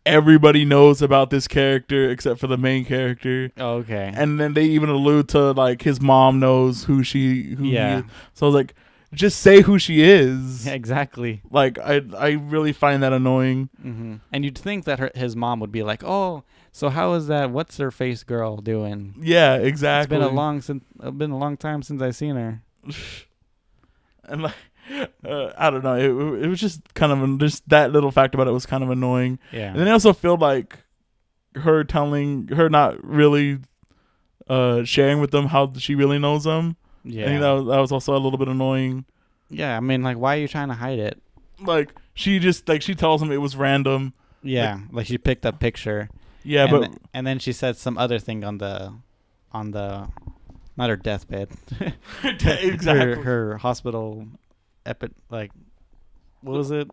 [SPEAKER 1] Everybody knows about this character except for the main character.
[SPEAKER 2] Oh, okay.
[SPEAKER 1] And then they even allude to like his mom knows who he is. So I was like, just say who she is.
[SPEAKER 2] Yeah, exactly.
[SPEAKER 1] Like I really find that annoying.
[SPEAKER 2] Mm-hmm. And you'd think that his mom would be like, oh, so how is that what's her face girl doing?
[SPEAKER 1] Yeah, exactly.
[SPEAKER 2] It's been a long time since I've seen her.
[SPEAKER 1] And like I don't know. It was just kind of just that little fact about it was kind of annoying.
[SPEAKER 2] Yeah.
[SPEAKER 1] And then I also feel like her not really sharing with them how she really knows them.
[SPEAKER 2] Yeah.
[SPEAKER 1] I think that was also a little bit annoying.
[SPEAKER 2] Yeah. I mean, like, why are you trying to hide it?
[SPEAKER 1] Like she just she tells him it was random.
[SPEAKER 2] Yeah. Like she picked a picture.
[SPEAKER 1] Yeah,
[SPEAKER 2] and then she said some other thing on the not her deathbed.
[SPEAKER 1] Exactly.
[SPEAKER 2] Her hospital. What was it?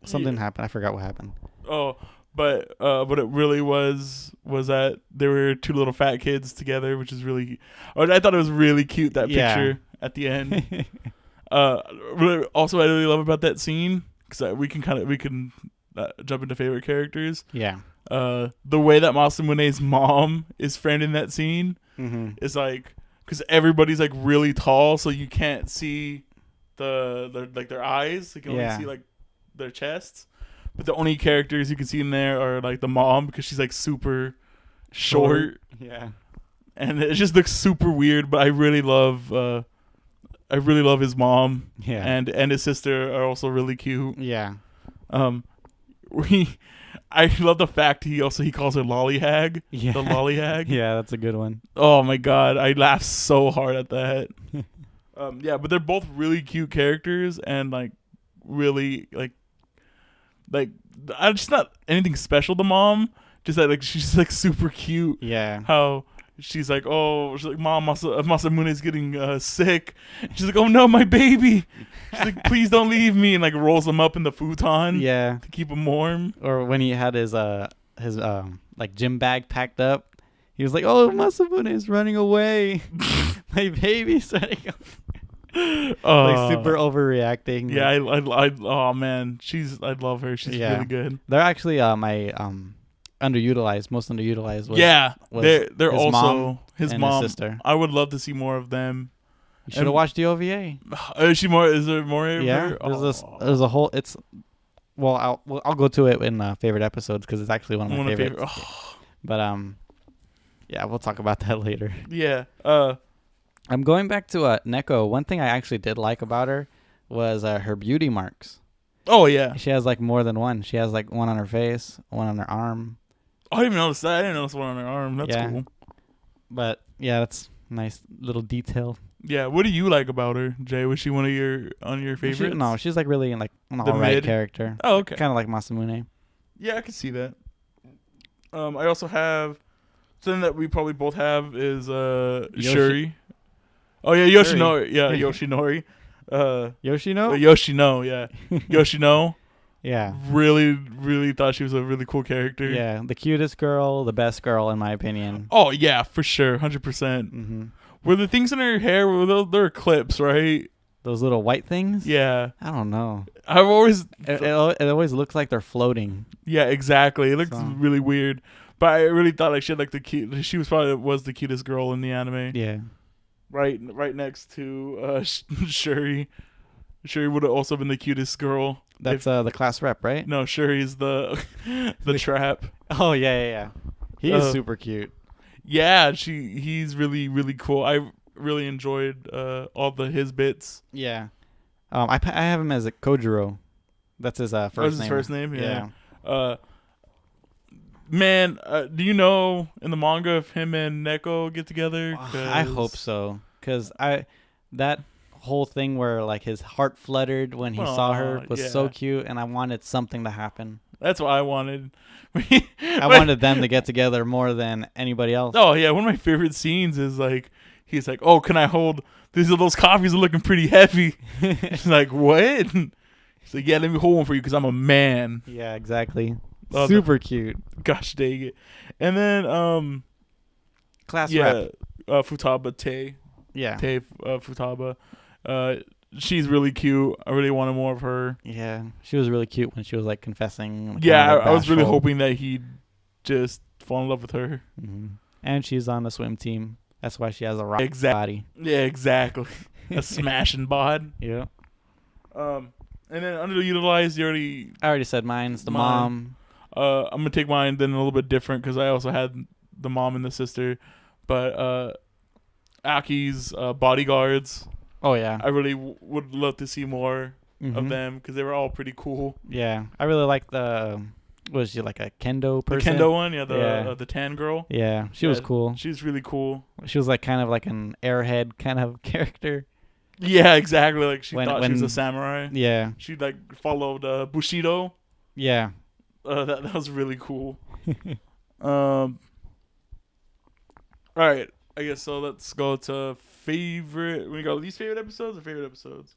[SPEAKER 2] Something happened. I forgot what happened.
[SPEAKER 1] Oh, but what it really was that there were two little fat kids together, which is really. I thought it was really cute that picture at the end. Also, I really love about that scene because we can jump into favorite characters.
[SPEAKER 2] Yeah.
[SPEAKER 1] The way that Masamune's mom is framed in that scene is like because everybody's like really tall, so you can't see. Their eyes. You can only see like their chests. But the only characters you can see in there are like the mom because she's like super short.
[SPEAKER 2] Yeah.
[SPEAKER 1] And it just looks super weird, but I really love his mom.
[SPEAKER 2] Yeah.
[SPEAKER 1] And his sister are also really cute.
[SPEAKER 2] Yeah.
[SPEAKER 1] I love the fact he calls her Lollyhag.
[SPEAKER 2] Yeah.
[SPEAKER 1] The Lollyhag.
[SPEAKER 2] Yeah, that's a good one.
[SPEAKER 1] Oh my god, I laughed so hard at that. Yeah, but they're both really cute characters and like really like I'm just not anything special to mom. Just that like she's like super cute.
[SPEAKER 2] Yeah.
[SPEAKER 1] How she's like, Mom, Masamune's getting sick. She's like, oh no, my baby. She's like, please don't leave me, and like rolls him up in the futon.
[SPEAKER 2] Yeah.
[SPEAKER 1] To keep him warm.
[SPEAKER 2] Or when he had his like gym bag packed up, he was like, oh, Masamune is running away. My baby's running away. Like super overreacting.
[SPEAKER 1] Yeah, I oh man, I love her. She's really good.
[SPEAKER 2] They're actually my most underutilized.
[SPEAKER 1] They're also
[SPEAKER 2] mom
[SPEAKER 1] his
[SPEAKER 2] and
[SPEAKER 1] mom.
[SPEAKER 2] His sister.
[SPEAKER 1] I would love to see more of them.
[SPEAKER 2] You should have watched the OVA.
[SPEAKER 1] Is there more?
[SPEAKER 2] Yeah, there's a whole. It's I'll go to it in favorite episodes because it's actually one of my favorites. But yeah, we'll talk about that later.
[SPEAKER 1] Yeah.
[SPEAKER 2] I'm going back to Neko. One thing I actually did like about her was her beauty marks.
[SPEAKER 1] Oh yeah.
[SPEAKER 2] She has like more than one. She has like one on her face, one on her arm.
[SPEAKER 1] I didn't even notice that. I didn't notice one on her arm. That's
[SPEAKER 2] Yeah.
[SPEAKER 1] cool.
[SPEAKER 2] But yeah, that's nice little detail.
[SPEAKER 1] Yeah. What do you like about her, Jay? Was she one of your favorites?
[SPEAKER 2] No, she's like really like an
[SPEAKER 1] The
[SPEAKER 2] alright
[SPEAKER 1] mid?
[SPEAKER 2] character.
[SPEAKER 1] Oh, okay.
[SPEAKER 2] Kind of like Masamune.
[SPEAKER 1] Yeah, I can see that. I also have something that we probably both have is Shuri. Oh yeah, Yoshinori. Yeah, Yoshinori.
[SPEAKER 2] Yoshino?
[SPEAKER 1] Yoshino. Yeah, Yoshino.
[SPEAKER 2] Yeah.
[SPEAKER 1] Really, really thought she was a really cool character.
[SPEAKER 2] Yeah, the cutest girl, the best girl in my opinion.
[SPEAKER 1] Oh yeah, for sure, 100%.
[SPEAKER 2] Mm-hmm.
[SPEAKER 1] Were the things in her hair? They're clips, right?
[SPEAKER 2] Those little white things?
[SPEAKER 1] Yeah.
[SPEAKER 2] I don't know.
[SPEAKER 1] I've always.
[SPEAKER 2] It always looks like they're floating.
[SPEAKER 1] Yeah, exactly. It looks
[SPEAKER 2] So.
[SPEAKER 1] really weird, but I really thought like she had like the cute. She was probably the cutest girl in the anime.
[SPEAKER 2] Yeah.
[SPEAKER 1] Right next to Shuri. Shuri would have also been the cutest girl.
[SPEAKER 2] That's the class rep, right?
[SPEAKER 1] No, Shuri's the trap.
[SPEAKER 2] Oh yeah. He is super cute.
[SPEAKER 1] Yeah, he's really really cool. I really enjoyed all his bits.
[SPEAKER 2] Yeah. I have him as a Kojiro. That's his first name.
[SPEAKER 1] That's his first name. Yeah. Man, do you know in the manga if him and Neko get together?
[SPEAKER 2] I hope so, cause that whole thing where like his heart fluttered when he saw her was so cute, and I wanted something to happen.
[SPEAKER 1] That's what I wanted.
[SPEAKER 2] I wanted them to get together more than anybody else.
[SPEAKER 1] Oh yeah, one of my favorite scenes is like he's like, "Oh, can I hold? Those coffees are looking pretty heavy." She's like, "What?" He's like, "Yeah, let me hold one for you because I'm a man."
[SPEAKER 2] Yeah, exactly.
[SPEAKER 1] Oh,
[SPEAKER 2] Super cute.
[SPEAKER 1] Gosh dang it! And then
[SPEAKER 2] Class rep.
[SPEAKER 1] Futaba Tay.
[SPEAKER 2] Yeah.
[SPEAKER 1] Tay Futaba. She's really cute. I really wanted more of her.
[SPEAKER 2] Yeah, she was really cute when she was like confessing. Like,
[SPEAKER 1] Yeah,
[SPEAKER 2] like
[SPEAKER 1] I was really
[SPEAKER 2] bashful.
[SPEAKER 1] hoping that he'd just fall in love with her.
[SPEAKER 2] Mm-hmm. And she's on the swim team. That's why she has a rock body.
[SPEAKER 1] Yeah, exactly. A smashing bod.
[SPEAKER 2] Yeah.
[SPEAKER 1] And then underutilized,
[SPEAKER 2] I already said mine's the mom.
[SPEAKER 1] I'm gonna take mine then a little bit different because I also had the mom and the sister, but Aki's bodyguards.
[SPEAKER 2] Oh yeah.
[SPEAKER 1] I really would love to see more
[SPEAKER 2] Mm-hmm.
[SPEAKER 1] of them because they were all pretty cool.
[SPEAKER 2] Yeah, I really like the. Was she like a kendo person?
[SPEAKER 1] The kendo one, the tan girl.
[SPEAKER 2] Yeah, she was cool.
[SPEAKER 1] She's really cool.
[SPEAKER 2] She was like kind of like an airhead kind of character.
[SPEAKER 1] Yeah, exactly. Like she
[SPEAKER 2] When-
[SPEAKER 1] thought she
[SPEAKER 2] when-
[SPEAKER 1] was a samurai.
[SPEAKER 2] Yeah.
[SPEAKER 1] She like followed Bushido.
[SPEAKER 2] Yeah.
[SPEAKER 1] That was really cool. All right, I guess so. Let's go to favorite. We got least favorite episodes or favorite episodes.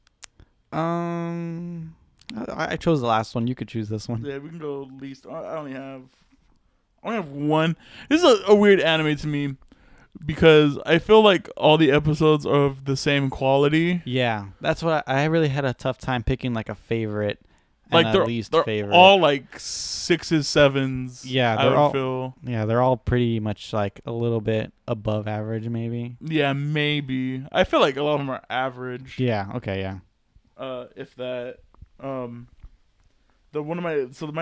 [SPEAKER 2] I chose the last one. You could choose this one.
[SPEAKER 1] Yeah, we can go least. I only have one. This is a weird anime to me because I feel like all the episodes are of the same quality.
[SPEAKER 2] Yeah, that's what I really had a tough time picking like a favorite.
[SPEAKER 1] Like
[SPEAKER 2] and
[SPEAKER 1] they're
[SPEAKER 2] a least
[SPEAKER 1] they're
[SPEAKER 2] favorite.
[SPEAKER 1] all like 6s, 7s.
[SPEAKER 2] Yeah,
[SPEAKER 1] I
[SPEAKER 2] they're
[SPEAKER 1] would
[SPEAKER 2] all-
[SPEAKER 1] feel.
[SPEAKER 2] Yeah, they're all pretty much like a little bit above average, maybe.
[SPEAKER 1] Yeah, maybe. I feel like a lot of them are average.
[SPEAKER 2] Yeah. Okay. Yeah.
[SPEAKER 1] If that. My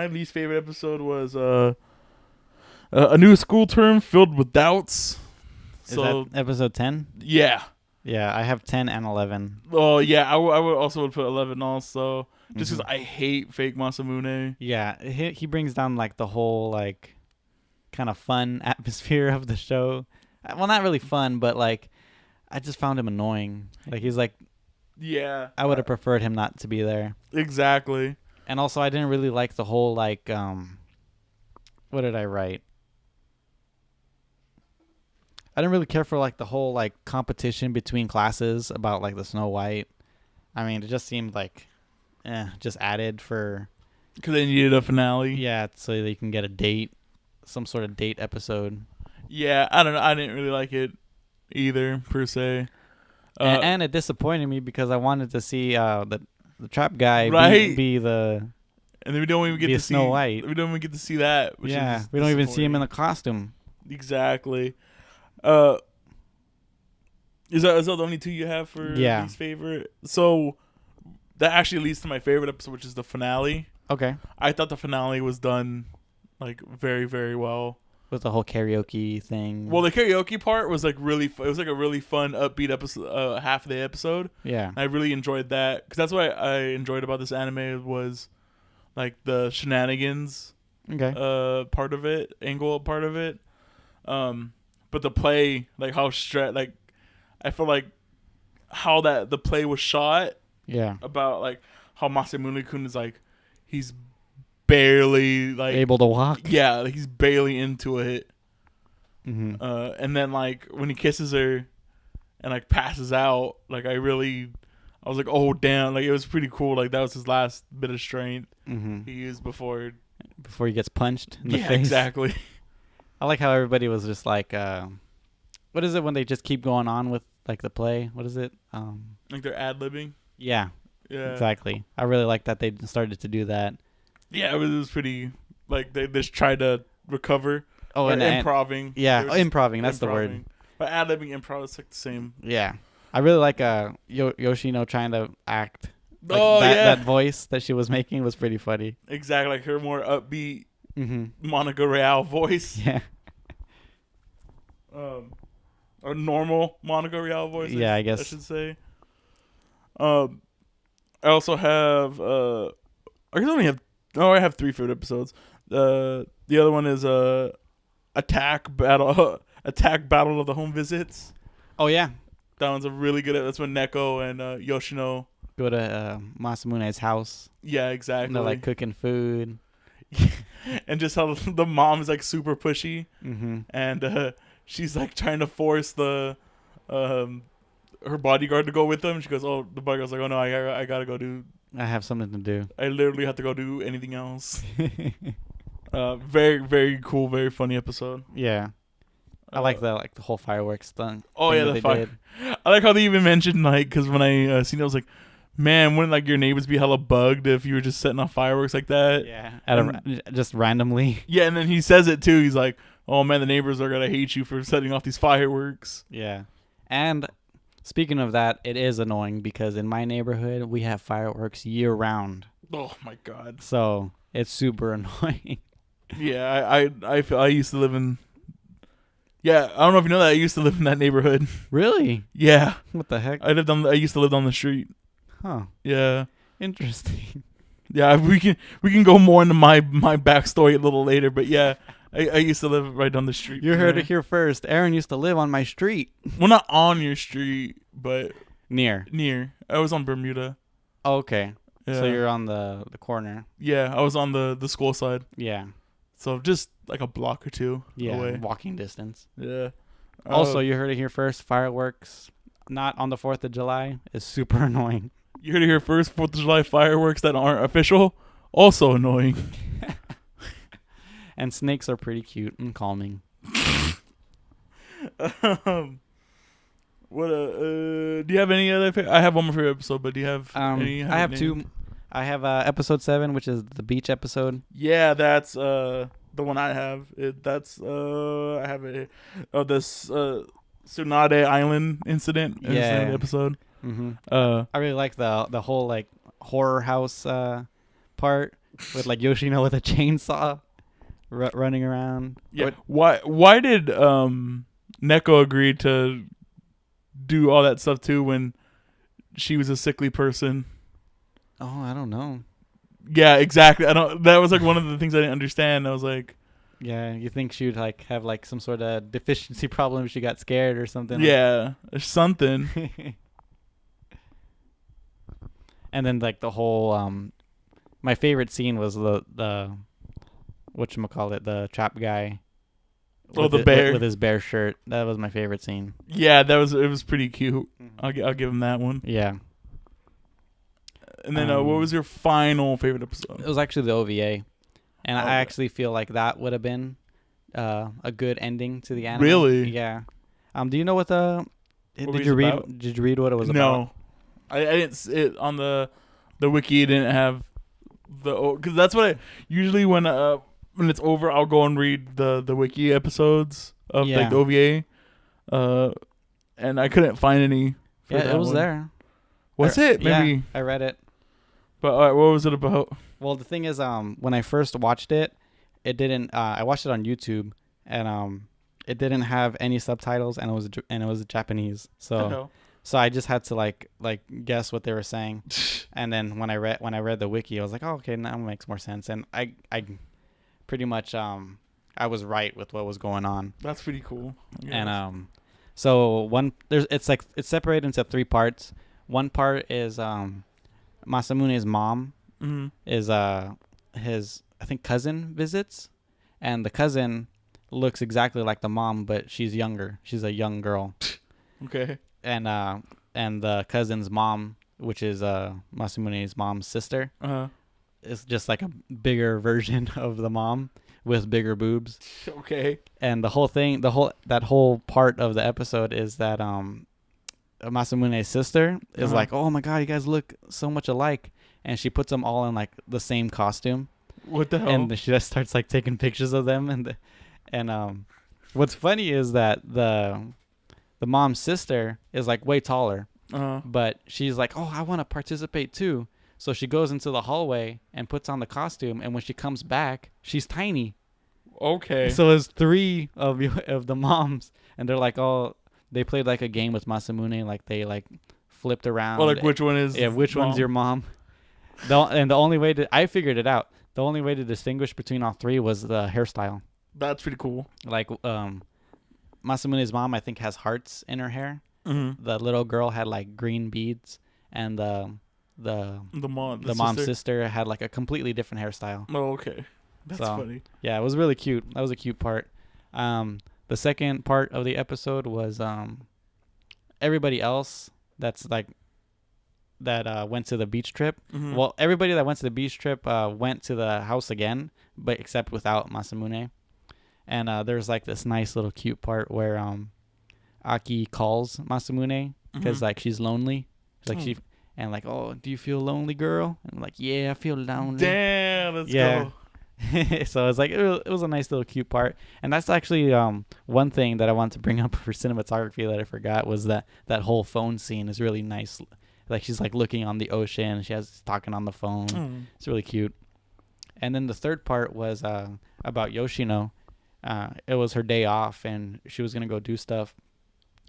[SPEAKER 1] least favorite episode was a new school term filled with doubts.
[SPEAKER 2] Is that episode 10?
[SPEAKER 1] Yeah.
[SPEAKER 2] Yeah, I have 10 and 11.
[SPEAKER 1] Oh yeah, I would also put 11 also, just
[SPEAKER 2] Mhm.
[SPEAKER 1] because I hate fake Masamune.
[SPEAKER 2] Yeah, he brings down like the whole like kind of fun atmosphere of the show. Well, not really fun, but like I just found him annoying. Like he's like
[SPEAKER 1] Yeah,
[SPEAKER 2] I would have preferred him not to be there.
[SPEAKER 1] exactly.
[SPEAKER 2] And also I didn't really like the whole like what did I write? I didn't really care for like the whole like competition between classes about like the Snow White. I mean, it just seemed like just added for
[SPEAKER 1] Because they needed a finale.
[SPEAKER 2] yeah, so they can get a date, some sort of date episode.
[SPEAKER 1] Yeah, I don't know. I didn't really like it either per se.
[SPEAKER 2] And it disappointed me because I wanted to see the trap guy
[SPEAKER 1] Right.
[SPEAKER 2] be the
[SPEAKER 1] And then we don't even get
[SPEAKER 2] be
[SPEAKER 1] to
[SPEAKER 2] a
[SPEAKER 1] see
[SPEAKER 2] Snow White.
[SPEAKER 1] We don't even get to see that. Which
[SPEAKER 2] yeah.
[SPEAKER 1] is
[SPEAKER 2] We don't even see him in
[SPEAKER 1] disappointing.
[SPEAKER 2] the costume.
[SPEAKER 1] Exactly. Is that the only two you have for
[SPEAKER 2] Yeah.
[SPEAKER 1] least favorite? So that actually leads to my favorite episode, which is the finale.
[SPEAKER 2] Okay.
[SPEAKER 1] I thought the finale was done like very, very well.
[SPEAKER 2] With the whole karaoke thing.
[SPEAKER 1] Well, the karaoke part was like really. It was like a really fun, upbeat episode. Half of the episode.
[SPEAKER 2] yeah.
[SPEAKER 1] I really enjoyed that because that's what I enjoyed about this anime was like the shenanigans
[SPEAKER 2] Okay.
[SPEAKER 1] part of it, angle part of it. But the play, like how like I feel like how that the play was shot
[SPEAKER 2] Yeah.
[SPEAKER 1] about like how Masamune-Kun is like he's barely like
[SPEAKER 2] Able to walk.
[SPEAKER 1] yeah, like, he's barely into it.
[SPEAKER 2] Mm-hmm.
[SPEAKER 1] And then like when he kisses her and like passes out, like I was like, oh damn, like it was pretty cool. Like that was his last bit of strength
[SPEAKER 2] Mm-hmm.
[SPEAKER 1] he used before.
[SPEAKER 2] Before he gets punched in the
[SPEAKER 1] Yeah,
[SPEAKER 2] face.
[SPEAKER 1] exactly.
[SPEAKER 2] I like how everybody was just like, what is it when they just keep going on with like the play? What is it?
[SPEAKER 1] Like they're ad libbing.
[SPEAKER 2] Yeah,
[SPEAKER 1] Yeah,
[SPEAKER 2] exactly. I really like that they started to do that.
[SPEAKER 1] yeah, it was pretty. Like they just tried to recover.
[SPEAKER 2] Oh,
[SPEAKER 1] or
[SPEAKER 2] and
[SPEAKER 1] improving.
[SPEAKER 2] yeah,
[SPEAKER 1] They were just
[SPEAKER 2] improving. That's the word.
[SPEAKER 1] improving. But ad libbing improv is like the same.
[SPEAKER 2] Yeah, I really like Yoshino trying to act. Like
[SPEAKER 1] Oh yeah,
[SPEAKER 2] that voice that she was making was pretty funny.
[SPEAKER 1] exactly. Like her more upbeat
[SPEAKER 2] Mm-hmm.
[SPEAKER 1] Monica Real voice.
[SPEAKER 2] Yeah.
[SPEAKER 1] A normal Monica Real voice.
[SPEAKER 2] Yeah, I guess.
[SPEAKER 1] I should say. I also have. I guess I only have. Oh, I have 3 favorite episodes. The other one is Attack Battle of the Home Visits.
[SPEAKER 2] Oh yeah.
[SPEAKER 1] That one's a really good. That's when Neko and Yoshino.
[SPEAKER 2] Go to Masamune's house.
[SPEAKER 1] Yeah,
[SPEAKER 2] And
[SPEAKER 1] exactly.
[SPEAKER 2] they're like cooking food.
[SPEAKER 1] And just how the mom is like super pushy,
[SPEAKER 2] Mm-hmm.
[SPEAKER 1] and she's like trying to force the her bodyguard to go with them. She goes, "Oh," the bodyguard's like, "Oh no, I gotta go do.
[SPEAKER 2] I have something to do.
[SPEAKER 1] I literally have to go do anything else." Very very cool, very funny episode.
[SPEAKER 2] Yeah. I like the whole fireworks thing.
[SPEAKER 1] Oh yeah,
[SPEAKER 2] that
[SPEAKER 1] the
[SPEAKER 2] they
[SPEAKER 1] fire.
[SPEAKER 2] did.
[SPEAKER 1] I like how they even mentioned like because when I seen it, I was like, man, wouldn't like your neighbors be hella bugged if you were just setting off fireworks like that?
[SPEAKER 2] Yeah. Just randomly.
[SPEAKER 1] Yeah, and then he says it too. He's like, "Oh man, the neighbors are gonna hate you for setting off these fireworks."
[SPEAKER 2] Yeah. And speaking of that, it is annoying because in my neighborhood we have fireworks year round.
[SPEAKER 1] Oh my god.
[SPEAKER 2] So it's super annoying.
[SPEAKER 1] Yeah, I used to live in. Yeah, I don't know if you know that I used to live in that neighborhood.
[SPEAKER 2] Really?
[SPEAKER 1] Yeah,
[SPEAKER 2] What the heck?
[SPEAKER 1] I used to live on the street.
[SPEAKER 2] Huh.
[SPEAKER 1] Yeah,
[SPEAKER 2] Interesting.
[SPEAKER 1] yeah. We can go more into my backstory a little later, but yeah, I used to live right down the street.
[SPEAKER 2] You
[SPEAKER 1] from
[SPEAKER 2] heard
[SPEAKER 1] there.
[SPEAKER 2] it here first. Aaron used to live on my street.
[SPEAKER 1] Well, not on your street, but
[SPEAKER 2] Near.
[SPEAKER 1] near. I was on Bermuda.
[SPEAKER 2] Oh, okay.
[SPEAKER 1] Yeah.
[SPEAKER 2] So you're on the corner.
[SPEAKER 1] Yeah, I was on the school side,
[SPEAKER 2] Yeah.
[SPEAKER 1] so just like a block or two
[SPEAKER 2] Yeah.
[SPEAKER 1] away.
[SPEAKER 2] Walking distance.
[SPEAKER 1] Yeah.
[SPEAKER 2] Also, you heard it here first. Fireworks, not on the 4th of July, is super annoying.
[SPEAKER 1] you heard it here first. 4th of July fireworks that aren't official, also annoying.
[SPEAKER 2] And snakes are pretty cute and calming.
[SPEAKER 1] What do you have any other? I have one more favorite episode, but do you have any?
[SPEAKER 2] I have
[SPEAKER 1] named?
[SPEAKER 2] 2. I have episode 7, which is the beach episode.
[SPEAKER 1] Yeah, that's the one I have. I have it. Oh, this Tsunade Island incident. Is the name of the episode.
[SPEAKER 2] Mm-hmm.
[SPEAKER 1] Uh,
[SPEAKER 2] I really like the whole like horror house part with like Yoshino with a chainsaw running around.
[SPEAKER 1] yeah. Why did Neko agree to do all that stuff too when she was a sickly person?
[SPEAKER 2] Oh, I don't know.
[SPEAKER 1] Yeah, exactly. I don't. That was like one of the things I didn't understand. I was like,
[SPEAKER 2] Yeah, you think she'd like have like some sort of deficiency problem if she got scared or something?
[SPEAKER 1] yeah, there's something.
[SPEAKER 2] And then like the whole my favorite scene was the whatchamacallit, the trap guy.
[SPEAKER 1] Oh,
[SPEAKER 2] with
[SPEAKER 1] the bear
[SPEAKER 2] with his bear shirt. That was my favorite scene.
[SPEAKER 1] Yeah, it was pretty cute. I'll give him that one.
[SPEAKER 2] Yeah.
[SPEAKER 1] And then what was your final favorite episode?
[SPEAKER 2] It was actually the OVA. And
[SPEAKER 1] Okay.
[SPEAKER 2] I actually feel like that would have been a good ending to the anime.
[SPEAKER 1] Really?
[SPEAKER 2] Yeah. Do you know what the
[SPEAKER 1] What
[SPEAKER 2] did
[SPEAKER 1] was
[SPEAKER 2] you
[SPEAKER 1] it
[SPEAKER 2] read
[SPEAKER 1] about?
[SPEAKER 2] did you read what it was about?
[SPEAKER 1] No, I didn't. It on the wiki. It didn't have the because that's what I usually when it's over I'll go and read the wiki episodes of like the OVA. And I couldn't find any. For
[SPEAKER 2] Yeah,
[SPEAKER 1] that
[SPEAKER 2] it was
[SPEAKER 1] one.
[SPEAKER 2] there.
[SPEAKER 1] Was it? Maybe.
[SPEAKER 2] Yeah, I read it.
[SPEAKER 1] But what was it about?
[SPEAKER 2] Well, the thing is, when I first watched it, it didn't. I watched it on YouTube, and it didn't have any subtitles, and it was Japanese. So So I just had to like guess what they were saying, and then when I read the wiki, I was like, oh, okay, now it makes more sense, and I pretty much I was right with what was going on.
[SPEAKER 1] That's pretty cool.
[SPEAKER 2] And so it's separated into 3 parts. One part is Masamune's mom
[SPEAKER 1] Mm-hmm.
[SPEAKER 2] is his, I think, cousin visits, and the cousin looks exactly like the mom, but she's younger. She's a young girl.
[SPEAKER 1] Okay.
[SPEAKER 2] And the cousin's mom, which is Masamune's mom's sister, is just like a bigger version of the mom with bigger boobs.
[SPEAKER 1] Okay.
[SPEAKER 2] And the whole part of the episode is that Masamune's sister is like, oh my god, you guys look so much alike, and she puts them all in like the same costume.
[SPEAKER 1] What the hell?
[SPEAKER 2] And she just starts like taking pictures of them, and what's funny is that the mom's sister is like way taller, but she's like, oh, I want to participate too. So she goes into the hallway and puts on the costume, and when she comes back, she's tiny.
[SPEAKER 1] Okay.
[SPEAKER 2] So there's 3 of the moms, and they're like, oh, they played like a game with Masamune, like they like flipped around.
[SPEAKER 1] Well, like which one is?
[SPEAKER 2] Yeah, which
[SPEAKER 1] mom?
[SPEAKER 2] one's your mom? And the only way I figured it out. The only way to distinguish between all 3 was the hairstyle.
[SPEAKER 1] That's pretty cool.
[SPEAKER 2] Like Masamune's mom, I think, has hearts in her hair.
[SPEAKER 1] Mm-hmm.
[SPEAKER 2] The little girl had like green beads, and the mom's sister had like a completely different hairstyle.
[SPEAKER 1] Oh, okay. That's funny.
[SPEAKER 2] Yeah, it was really cute. That was a cute part. The second part of the episode was everybody else that's like that went to the beach trip.
[SPEAKER 1] Mm-hmm.
[SPEAKER 2] Well, everybody that went to the beach trip went to the house again, but except without Masamune. And there's like this nice little cute part where Aki calls Masamune because like she's lonely. Like and like, oh, do you feel lonely, girl? And I'm like, yeah, I feel lonely.
[SPEAKER 1] Damn, let's go.
[SPEAKER 2] So it's like it was a nice little cute part, and that's actually one thing that I wanted to bring up for cinematography that I forgot was that whole phone scene is really nice. Like she's like looking on the ocean, and she's talking on the phone. It's really cute. And then the third part was about Yoshino. It was her day off, and she was gonna go do stuff.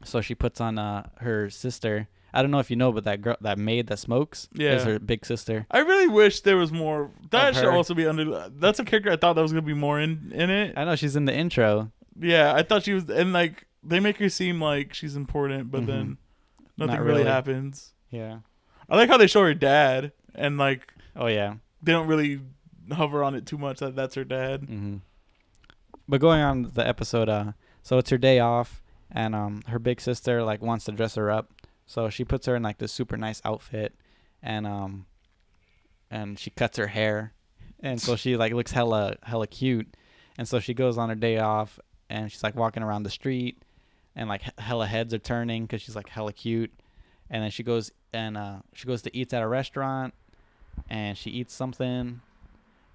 [SPEAKER 2] So she puts on her sister. I don't know if you know, but that girl, that maid that smokes, is her big sister.
[SPEAKER 1] I really wish there was more. That should also be under. That's a character I thought that was gonna be more in it.
[SPEAKER 2] I know she's in the intro.
[SPEAKER 1] Yeah, I thought she was, and like they make her seem like she's important, but then nothing really happens.
[SPEAKER 2] Yeah,
[SPEAKER 1] I like how they show her dad, and like,
[SPEAKER 2] oh yeah,
[SPEAKER 1] they don't really hover on it too much that that's her dad.
[SPEAKER 2] Mm-hmm. But going on the episode, so it's her day off, and her big sister like wants to dress her up. So she puts her in like this super nice outfit, and she cuts her hair, and so she like looks hella cute, and so she goes on her day off, and she's like walking around the street, and like hella heads are turning because she's like hella cute, and then she goes to eat at a restaurant, and she eats something,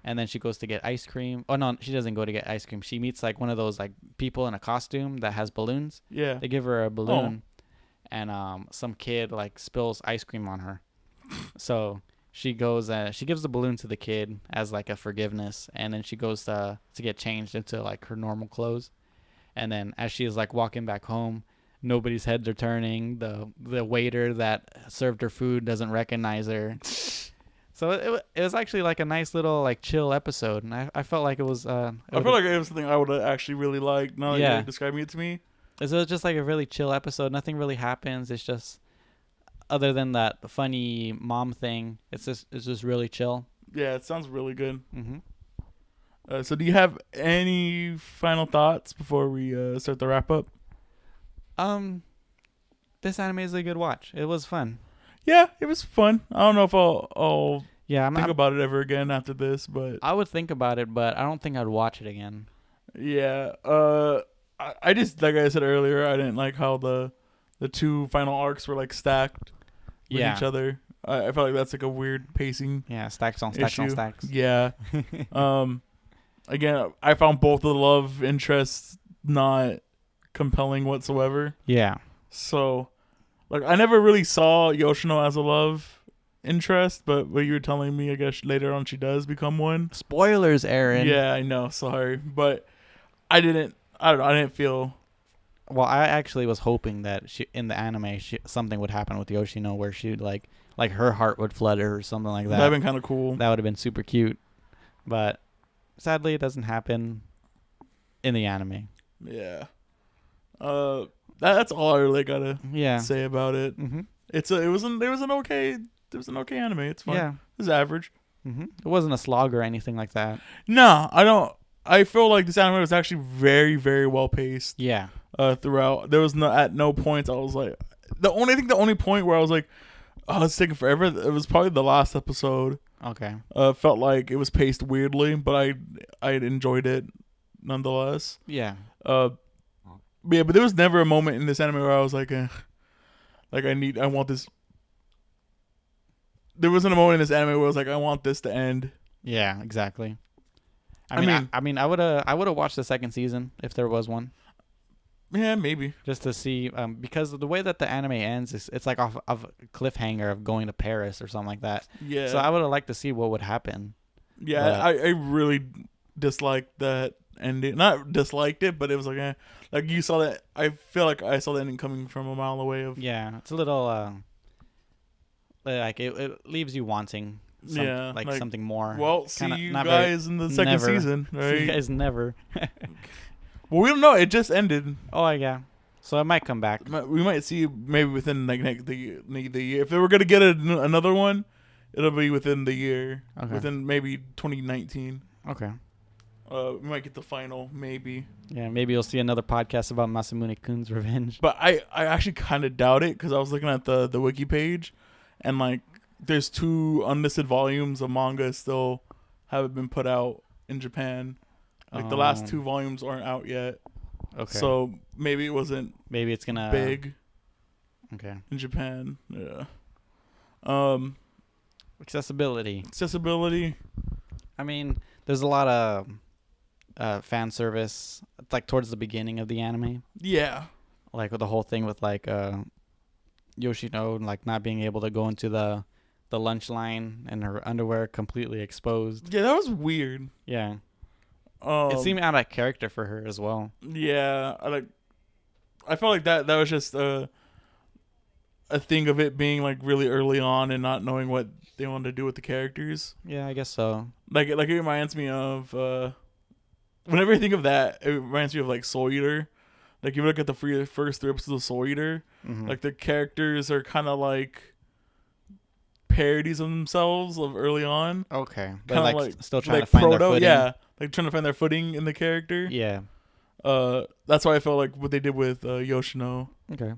[SPEAKER 2] and then she goes to get ice cream. Oh no, she doesn't go to get ice cream. She meets like one of those like people in a costume that has balloons.
[SPEAKER 1] Yeah,
[SPEAKER 2] they give her a balloon. And some kid like spills ice cream on her, so she goes. She gives the balloon to the kid as like a forgiveness, and then she goes to get changed into like her normal clothes. And then as she is like walking back home, nobody's heads are turning. The waiter that served her food doesn't recognize her. So it was actually like a nice little like chill episode, and I felt like it was. I felt
[SPEAKER 1] like it was something I would actually really like. Now that you're describing it to me.
[SPEAKER 2] So it's just like a really chill episode. Nothing really happens. It's just, other than that funny mom thing, it's just really chill. Yeah,
[SPEAKER 1] it sounds really good.
[SPEAKER 2] Mm-hmm.
[SPEAKER 1] So do you have any final thoughts before we start the wrap up?
[SPEAKER 2] This anime is a good watch. It was fun.
[SPEAKER 1] Yeah, it was fun. I don't know if I'll think
[SPEAKER 2] I'm
[SPEAKER 1] about it ever again after this, but
[SPEAKER 2] I would think about it, but I don't think I'd watch it again.
[SPEAKER 1] Yeah. I just, like I said earlier, I didn't like how the 2 final arcs were like stacked with each other. I felt like that's like a weird pacing.
[SPEAKER 2] Yeah, stacks on stacks on stacks.
[SPEAKER 1] Yeah. Again, I found both of the love interests not compelling whatsoever.
[SPEAKER 2] Yeah.
[SPEAKER 1] So, like, I never really saw Yoshino as a love interest, but what you were telling me, I guess later on she does become one.
[SPEAKER 2] Spoilers, Aaron.
[SPEAKER 1] Yeah, I know. Sorry, but I don't know. I didn't feel
[SPEAKER 2] Well, I actually was hoping that in the anime something would happen with Yoshino where she'd like her heart would flutter or something like that.
[SPEAKER 1] That'd been kind of cool.
[SPEAKER 2] That would have been super cute. But sadly, it doesn't happen in the anime.
[SPEAKER 1] Yeah. That's all I really gotta say about it.
[SPEAKER 2] Mm-hmm.
[SPEAKER 1] It was an okay anime. It's fun. Yeah. It was average.
[SPEAKER 2] Mm-hmm. It wasn't a slog or anything like that.
[SPEAKER 1] No, I don't. I feel like this anime was actually very, very well paced.
[SPEAKER 2] Yeah.
[SPEAKER 1] Throughout, there was at no points I was like, the only point where I was like, oh, it's taking forever. It was probably the last episode.
[SPEAKER 2] Okay.
[SPEAKER 1] Felt like it was paced weirdly, but I enjoyed it nonetheless.
[SPEAKER 2] Yeah.
[SPEAKER 1] But there was never a moment in this anime where I was like, I want this. There wasn't a moment in this anime where I was like, I want this to end.
[SPEAKER 2] Yeah, exactly. I mean, I would have watched the second season if there was one.
[SPEAKER 1] Yeah, maybe.
[SPEAKER 2] Just to see, because the way that the anime ends, it's like off of a cliffhanger of going to Paris or something like that.
[SPEAKER 1] Yeah.
[SPEAKER 2] So I would have liked to see what would happen.
[SPEAKER 1] Yeah, I really disliked that ending. Not disliked it, but it was like, like you saw that. I feel like I saw the ending coming from a mile away.
[SPEAKER 2] Yeah, it's a little, like it leaves you wanting. Like something more.
[SPEAKER 1] Well, see you guys in the second season, right?
[SPEAKER 2] See you guys never.
[SPEAKER 1] Well, we don't know. It just ended.
[SPEAKER 2] Oh, yeah. So it might come back.
[SPEAKER 1] We might see maybe within the year. If they were gonna get another one, it'll be within the year. Okay. Within maybe 2019.
[SPEAKER 2] Okay.
[SPEAKER 1] We might get the final, maybe.
[SPEAKER 2] Yeah, maybe you'll see another podcast about Masamune-Kun's revenge.
[SPEAKER 1] But I actually kind of doubt it because I was looking at the wiki page, and like there's 2 unlisted volumes of manga still haven't been put out in Japan. Like the last 2 volumes aren't out yet. Okay. So maybe it wasn't.
[SPEAKER 2] Maybe it's gonna
[SPEAKER 1] big.
[SPEAKER 2] Okay.
[SPEAKER 1] In Japan, yeah.
[SPEAKER 2] Accessibility.
[SPEAKER 1] I
[SPEAKER 2] mean, there's a lot of fan service. It's like towards the beginning of the anime.
[SPEAKER 1] Yeah.
[SPEAKER 2] Like with the whole thing with like Yoshino like not being able to go into the lunch line and her underwear completely exposed.
[SPEAKER 1] Yeah, that was weird.
[SPEAKER 2] Yeah. It seemed out of character for her as well.
[SPEAKER 1] Yeah, I felt like that was just a thing of it being like really early on and not knowing what they wanted to do with the characters.
[SPEAKER 2] Yeah, I guess so.
[SPEAKER 1] Like it reminds me of whenever I think of that, it reminds me of like Soul Eater. Like you look at the first 3 episodes of Soul Eater, like the characters are kind of like parodies of themselves of early on.
[SPEAKER 2] Okay, but like still trying
[SPEAKER 1] to
[SPEAKER 2] find their footing.
[SPEAKER 1] Yeah, like trying to find their footing in the character.
[SPEAKER 2] Yeah.
[SPEAKER 1] That's why I felt like what they did with Yoshino.
[SPEAKER 2] Okay.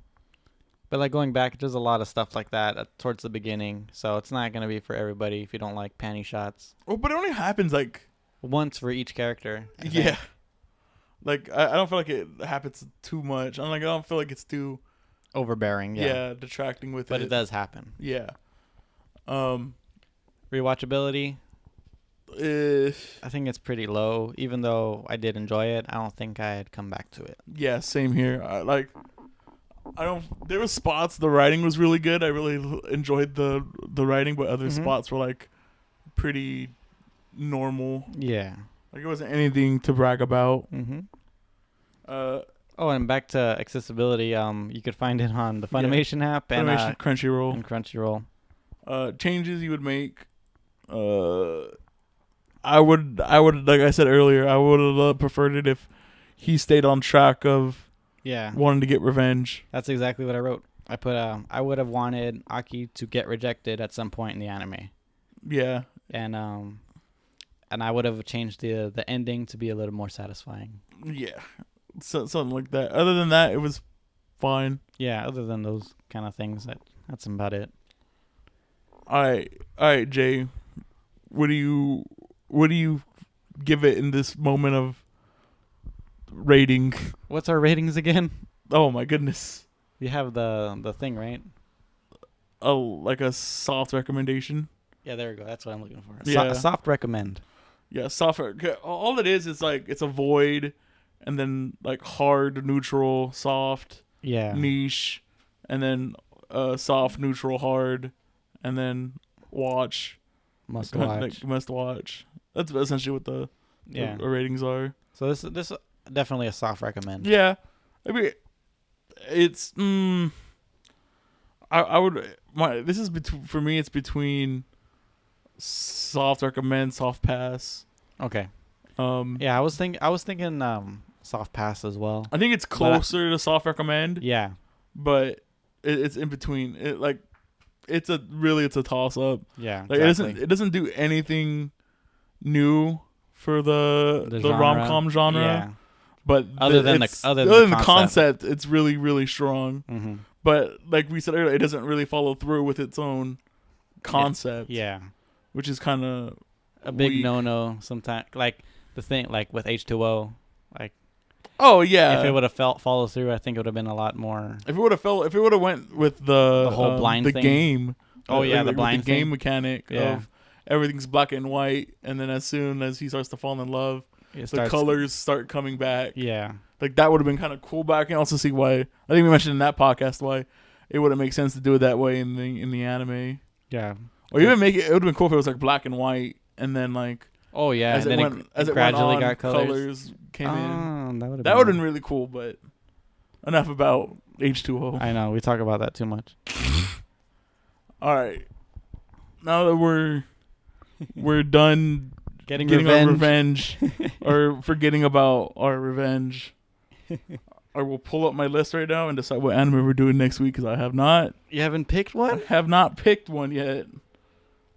[SPEAKER 2] But like going back, there's a lot of stuff like that towards the beginning, so it's not gonna be for everybody if you don't like panty shots.
[SPEAKER 1] Oh, but it only happens like
[SPEAKER 2] once for each character.
[SPEAKER 1] Yeah. Like I don't feel like it happens too much. I don't feel like it's too
[SPEAKER 2] overbearing. Yeah.
[SPEAKER 1] Detracting with it.
[SPEAKER 2] But it does happen.
[SPEAKER 1] Yeah.
[SPEAKER 2] Rewatchability. I think it's pretty low. Even though I did enjoy it, I don't think I'd come back to it.
[SPEAKER 1] Yeah, same here. There were spots the writing was really good. I really enjoyed the writing, but other spots were like pretty normal.
[SPEAKER 2] Yeah.
[SPEAKER 1] Like it wasn't anything to brag about.
[SPEAKER 2] And back to accessibility. You could find it on the Funimation app and
[SPEAKER 1] Crunchyroll.
[SPEAKER 2] And Crunchyroll.
[SPEAKER 1] Changes you would make. I would like I said earlier, I would have preferred it if he stayed on track of wanting to get revenge.
[SPEAKER 2] That's exactly what I wrote. I put I would have wanted Aki to get rejected at some point in the anime.
[SPEAKER 1] Yeah.
[SPEAKER 2] And I would have changed the ending to be a little more satisfying.
[SPEAKER 1] Yeah. So, something like that. Other than that, it was fine.
[SPEAKER 2] Yeah, other than those kind of things, that's about it.
[SPEAKER 1] All right, Jay. What do you give it in this moment of rating?
[SPEAKER 2] What's our ratings again?
[SPEAKER 1] Oh my goodness.
[SPEAKER 2] You have the thing, right?
[SPEAKER 1] Oh, like a soft recommendation.
[SPEAKER 2] Yeah, there we go. That's what I'm looking for.
[SPEAKER 1] Yeah.
[SPEAKER 2] Soft recommend.
[SPEAKER 1] Yeah, soft. All it is like it's a void, and then like hard, neutral, soft.
[SPEAKER 2] Yeah.
[SPEAKER 1] Niche, and then soft, neutral, hard, and then watch.
[SPEAKER 2] Must watch.
[SPEAKER 1] Must watch. That's essentially what the ratings are.
[SPEAKER 2] So this is definitely a soft recommend.
[SPEAKER 1] Yeah, I mean, It's I would this is for me. It's between soft recommend, soft pass.
[SPEAKER 2] Okay.
[SPEAKER 1] Um,
[SPEAKER 2] Yeah, I was thinking soft pass as well.
[SPEAKER 1] I think it's closer to soft recommend.
[SPEAKER 2] Yeah.
[SPEAKER 1] But it's in between. It's a toss up.
[SPEAKER 2] Yeah.
[SPEAKER 1] Like
[SPEAKER 2] Exactly.
[SPEAKER 1] it doesn't do anything new for the
[SPEAKER 2] genre.
[SPEAKER 1] rom com genre.
[SPEAKER 2] Yeah.
[SPEAKER 1] But
[SPEAKER 2] Other than
[SPEAKER 1] the concept, it's really, really strong.
[SPEAKER 2] Mm-hmm.
[SPEAKER 1] But like we said earlier, it doesn't really follow through with its own concept.
[SPEAKER 2] Yeah.
[SPEAKER 1] Which is kind of
[SPEAKER 2] A big
[SPEAKER 1] weak.
[SPEAKER 2] no-no sometimes. Like the thing, like with H2O, like
[SPEAKER 1] Oh yeah.
[SPEAKER 2] if it would have followed through, I think it would have been a lot more.
[SPEAKER 1] If it would have went with the
[SPEAKER 2] whole blind
[SPEAKER 1] the
[SPEAKER 2] thing.
[SPEAKER 1] game.
[SPEAKER 2] Oh yeah, the
[SPEAKER 1] with
[SPEAKER 2] blind
[SPEAKER 1] the game
[SPEAKER 2] thing.
[SPEAKER 1] mechanic
[SPEAKER 2] Yeah.
[SPEAKER 1] of everything's black and white, and then as soon as he starts to fall in love, the colors start coming back.
[SPEAKER 2] Yeah.
[SPEAKER 1] Like that would have been kind of cool, but I can also see why. I think we mentioned in that podcast why it wouldn't make sense to do it that way in the anime.
[SPEAKER 2] Yeah.
[SPEAKER 1] Or even make it. It would have been cool if it was like black and white, and then like
[SPEAKER 2] Oh yeah,
[SPEAKER 1] as
[SPEAKER 2] and
[SPEAKER 1] it
[SPEAKER 2] then
[SPEAKER 1] went
[SPEAKER 2] it
[SPEAKER 1] as it
[SPEAKER 2] gradually
[SPEAKER 1] went on,
[SPEAKER 2] got colors.
[SPEAKER 1] came in.
[SPEAKER 2] That would have
[SPEAKER 1] That would have been really cool, but enough about H2O.
[SPEAKER 2] I know we talk about that too much.
[SPEAKER 1] All right, now that we're done
[SPEAKER 2] Getting
[SPEAKER 1] our revenge or forgetting about our revenge, I will pull up my list right now and decide what anime we're doing next week because I have not.
[SPEAKER 2] You haven't picked one?
[SPEAKER 1] I have not picked one yet.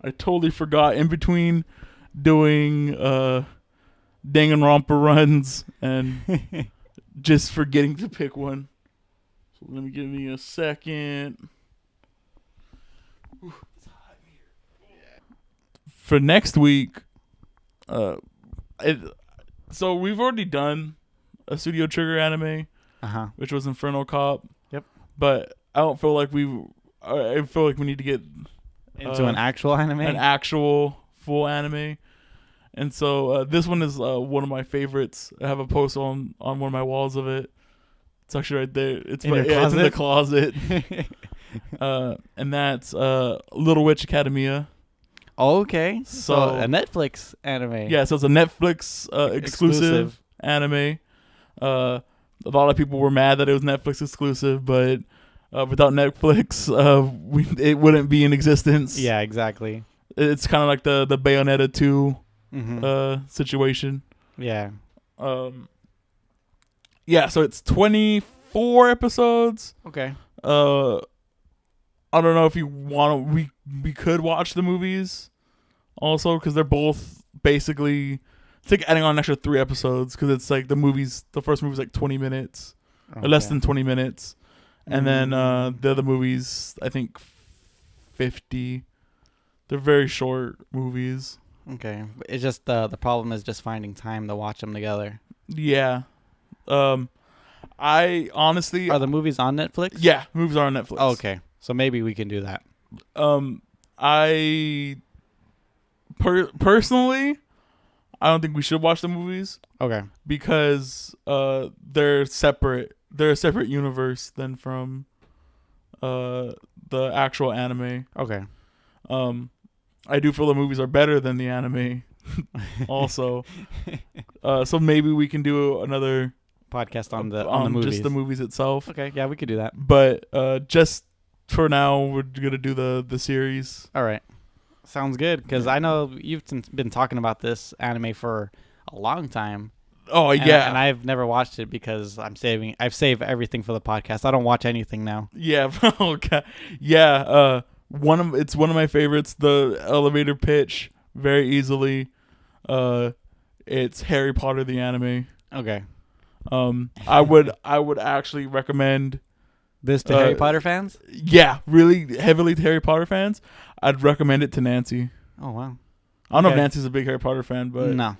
[SPEAKER 1] I totally forgot in between doing Danganronpa runs and just forgetting to pick one. So let me give me a second. Ooh, it's hot in here. For next week, so we've already done a Studio Trigger anime, which was Inferno Cop.
[SPEAKER 2] Yep.
[SPEAKER 1] But I don't feel like I feel like we need to get
[SPEAKER 2] into an actual anime,
[SPEAKER 1] an actual full anime. And so this one is one of my favorites. I have a poster on one of my walls of it. It's actually right there. It's in the closet. And that's Little Witch Academia.
[SPEAKER 2] Okay. So a Netflix anime.
[SPEAKER 1] Yeah, so it's a Netflix exclusive anime. A lot of people were mad that it was Netflix exclusive, but without Netflix, it wouldn't be in existence.
[SPEAKER 2] Yeah, exactly.
[SPEAKER 1] It's kind of like the Bayonetta 2 situation.
[SPEAKER 2] Yeah.
[SPEAKER 1] Yeah, so it's 24 episodes.
[SPEAKER 2] Okay.
[SPEAKER 1] I don't know if you want to. We could watch the movies also because they're both basically. It's like adding on an extra 3 episodes because it's like the first movie's like 20 minutes or less than 20 minutes. And then the other movies, I think 50. They're very short movies.
[SPEAKER 2] Okay. It's just the problem is just finding time to watch them together.
[SPEAKER 1] Yeah. I honestly...
[SPEAKER 2] Are the movies on Netflix?
[SPEAKER 1] Yeah, movies are on Netflix.
[SPEAKER 2] Oh, okay. So maybe we can do that.
[SPEAKER 1] I... personally, I don't think we should watch the movies.
[SPEAKER 2] Okay.
[SPEAKER 1] Because they're separate. They're a separate universe than from the actual anime.
[SPEAKER 2] Okay.
[SPEAKER 1] I do feel the movies are better than the anime also. So maybe we can do another
[SPEAKER 2] podcast on the movies.
[SPEAKER 1] Just the movies itself.
[SPEAKER 2] Okay, yeah, we could do that.
[SPEAKER 1] But just for now, we're going to do the series.
[SPEAKER 2] All right. Sounds good, because I know you've been talking about this anime for a long time.
[SPEAKER 1] Oh, yeah.
[SPEAKER 2] And I've never watched it because I've saved everything for the podcast. I don't watch anything now.
[SPEAKER 1] Yeah. Okay. Yeah. It's one of my favorites. The elevator pitch very easily. It's Harry Potter the anime.
[SPEAKER 2] Okay.
[SPEAKER 1] I would actually recommend
[SPEAKER 2] this to Harry Potter fans.
[SPEAKER 1] Yeah, really heavily to Harry Potter fans. I'd recommend it to Nancy.
[SPEAKER 2] Oh wow.
[SPEAKER 1] I don't know if Nancy's a big Harry Potter fan, but
[SPEAKER 2] no.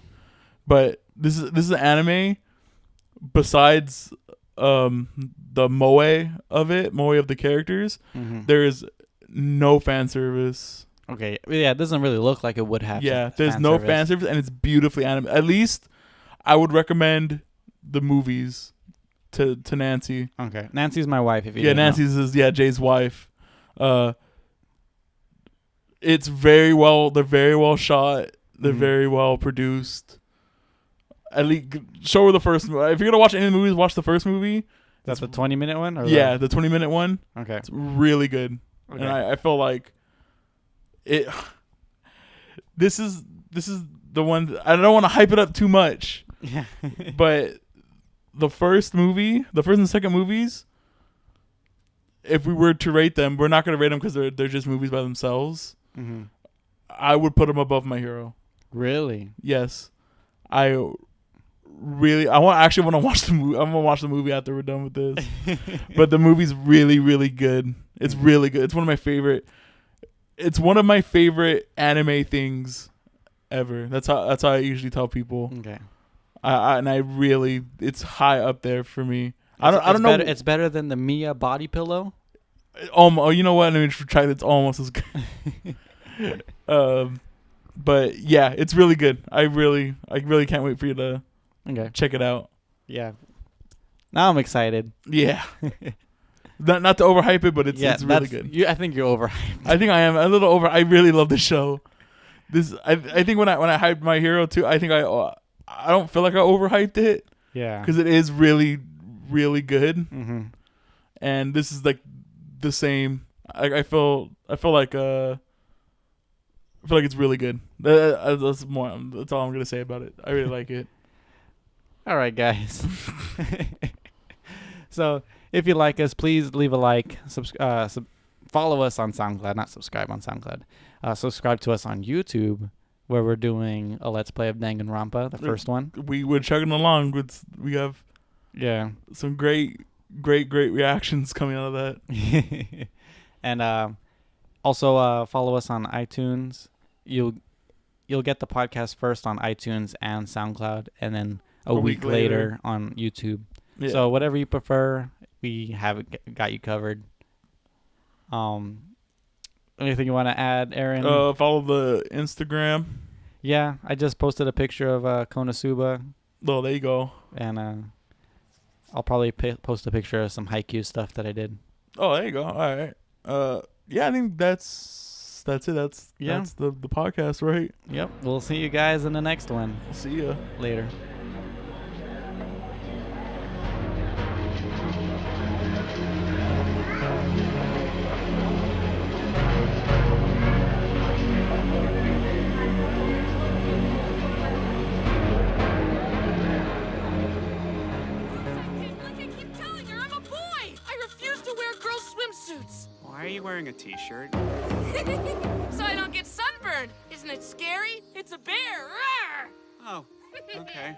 [SPEAKER 1] But this is an anime. Besides the moe of the characters, there is no fan service.
[SPEAKER 2] Okay, yeah, it doesn't really look like it would have.
[SPEAKER 1] Yeah, there's no fan service, and it's beautifully animated. At least I would recommend the movies to Nancy.
[SPEAKER 2] Okay, Nancy's my wife. If you
[SPEAKER 1] Nancy's is Jay's wife. It's very well. They're very well shot. They're very well produced. At least show her the first movie. If you're gonna watch any movies, watch the first movie,
[SPEAKER 2] That's a 20-minute one? Or
[SPEAKER 1] Yeah, the 20-minute one.
[SPEAKER 2] Okay.
[SPEAKER 1] It's really good.
[SPEAKER 2] Okay.
[SPEAKER 1] And I feel like it. This is the one. I don't want to hype it up too much,
[SPEAKER 2] Yeah.
[SPEAKER 1] but the first and second movies, if we were to rate them, we're not going to rate them because they're just movies by themselves.
[SPEAKER 2] Mm-hmm.
[SPEAKER 1] I would put them above My Hero.
[SPEAKER 2] Really?
[SPEAKER 1] Yes, I want to watch the movie. I'm gonna watch the movie after we're done with this. But the movie's really, really good. It's really good. It's one of my favorite. It's one of my favorite anime things ever. That's how I usually tell people.
[SPEAKER 2] Okay.
[SPEAKER 1] It's high up there for me. I don't know.
[SPEAKER 2] It's better than the Mia body pillow.
[SPEAKER 1] Oh, you know what? Let me retract. It's almost as good. But yeah, it's really good. I really can't wait for you to check it out.
[SPEAKER 2] Yeah. Now I'm excited.
[SPEAKER 1] Yeah. Not to overhype it, but it's really good.
[SPEAKER 2] I think you're overhyped.
[SPEAKER 1] I think I am a little over. I really love the show. I think when I hyped My Hero too, I think I don't feel like I overhyped it.
[SPEAKER 2] Yeah.
[SPEAKER 1] Because it is really, really good.
[SPEAKER 2] Mm-hmm.
[SPEAKER 1] And this is like the same. I feel like it's really good. That's all I'm gonna say about it. I really like it.
[SPEAKER 2] All right, guys. So if you like us, please leave a like. Follow us on SoundCloud, not subscribe on SoundCloud. Subscribe to us on YouTube, where we're doing a Let's Play of Danganronpa, the first one.
[SPEAKER 1] We're chugging along. We have some great reactions coming out of that.
[SPEAKER 2] And also follow us on iTunes. You'll get the podcast first on iTunes and SoundCloud, and then a week later on YouTube. Yeah. So whatever you prefer, we have got you covered. Anything you want to add, Aaron?
[SPEAKER 1] Follow the Instagram.
[SPEAKER 2] Yeah, I just posted a picture of Konosuba.
[SPEAKER 1] Oh, there you go.
[SPEAKER 2] And I'll probably post a picture of some Haikyuu stuff that I did.
[SPEAKER 1] Oh, there you go. All right. Yeah, I think that's it. That's the podcast, right?
[SPEAKER 2] Yep. We'll see you guys in the next one.
[SPEAKER 1] See ya
[SPEAKER 2] later.
[SPEAKER 3] Why are you wearing a t-shirt?
[SPEAKER 4] So I don't get sunburned. Isn't it scary? It's a bear. Rawr!
[SPEAKER 3] Oh, okay.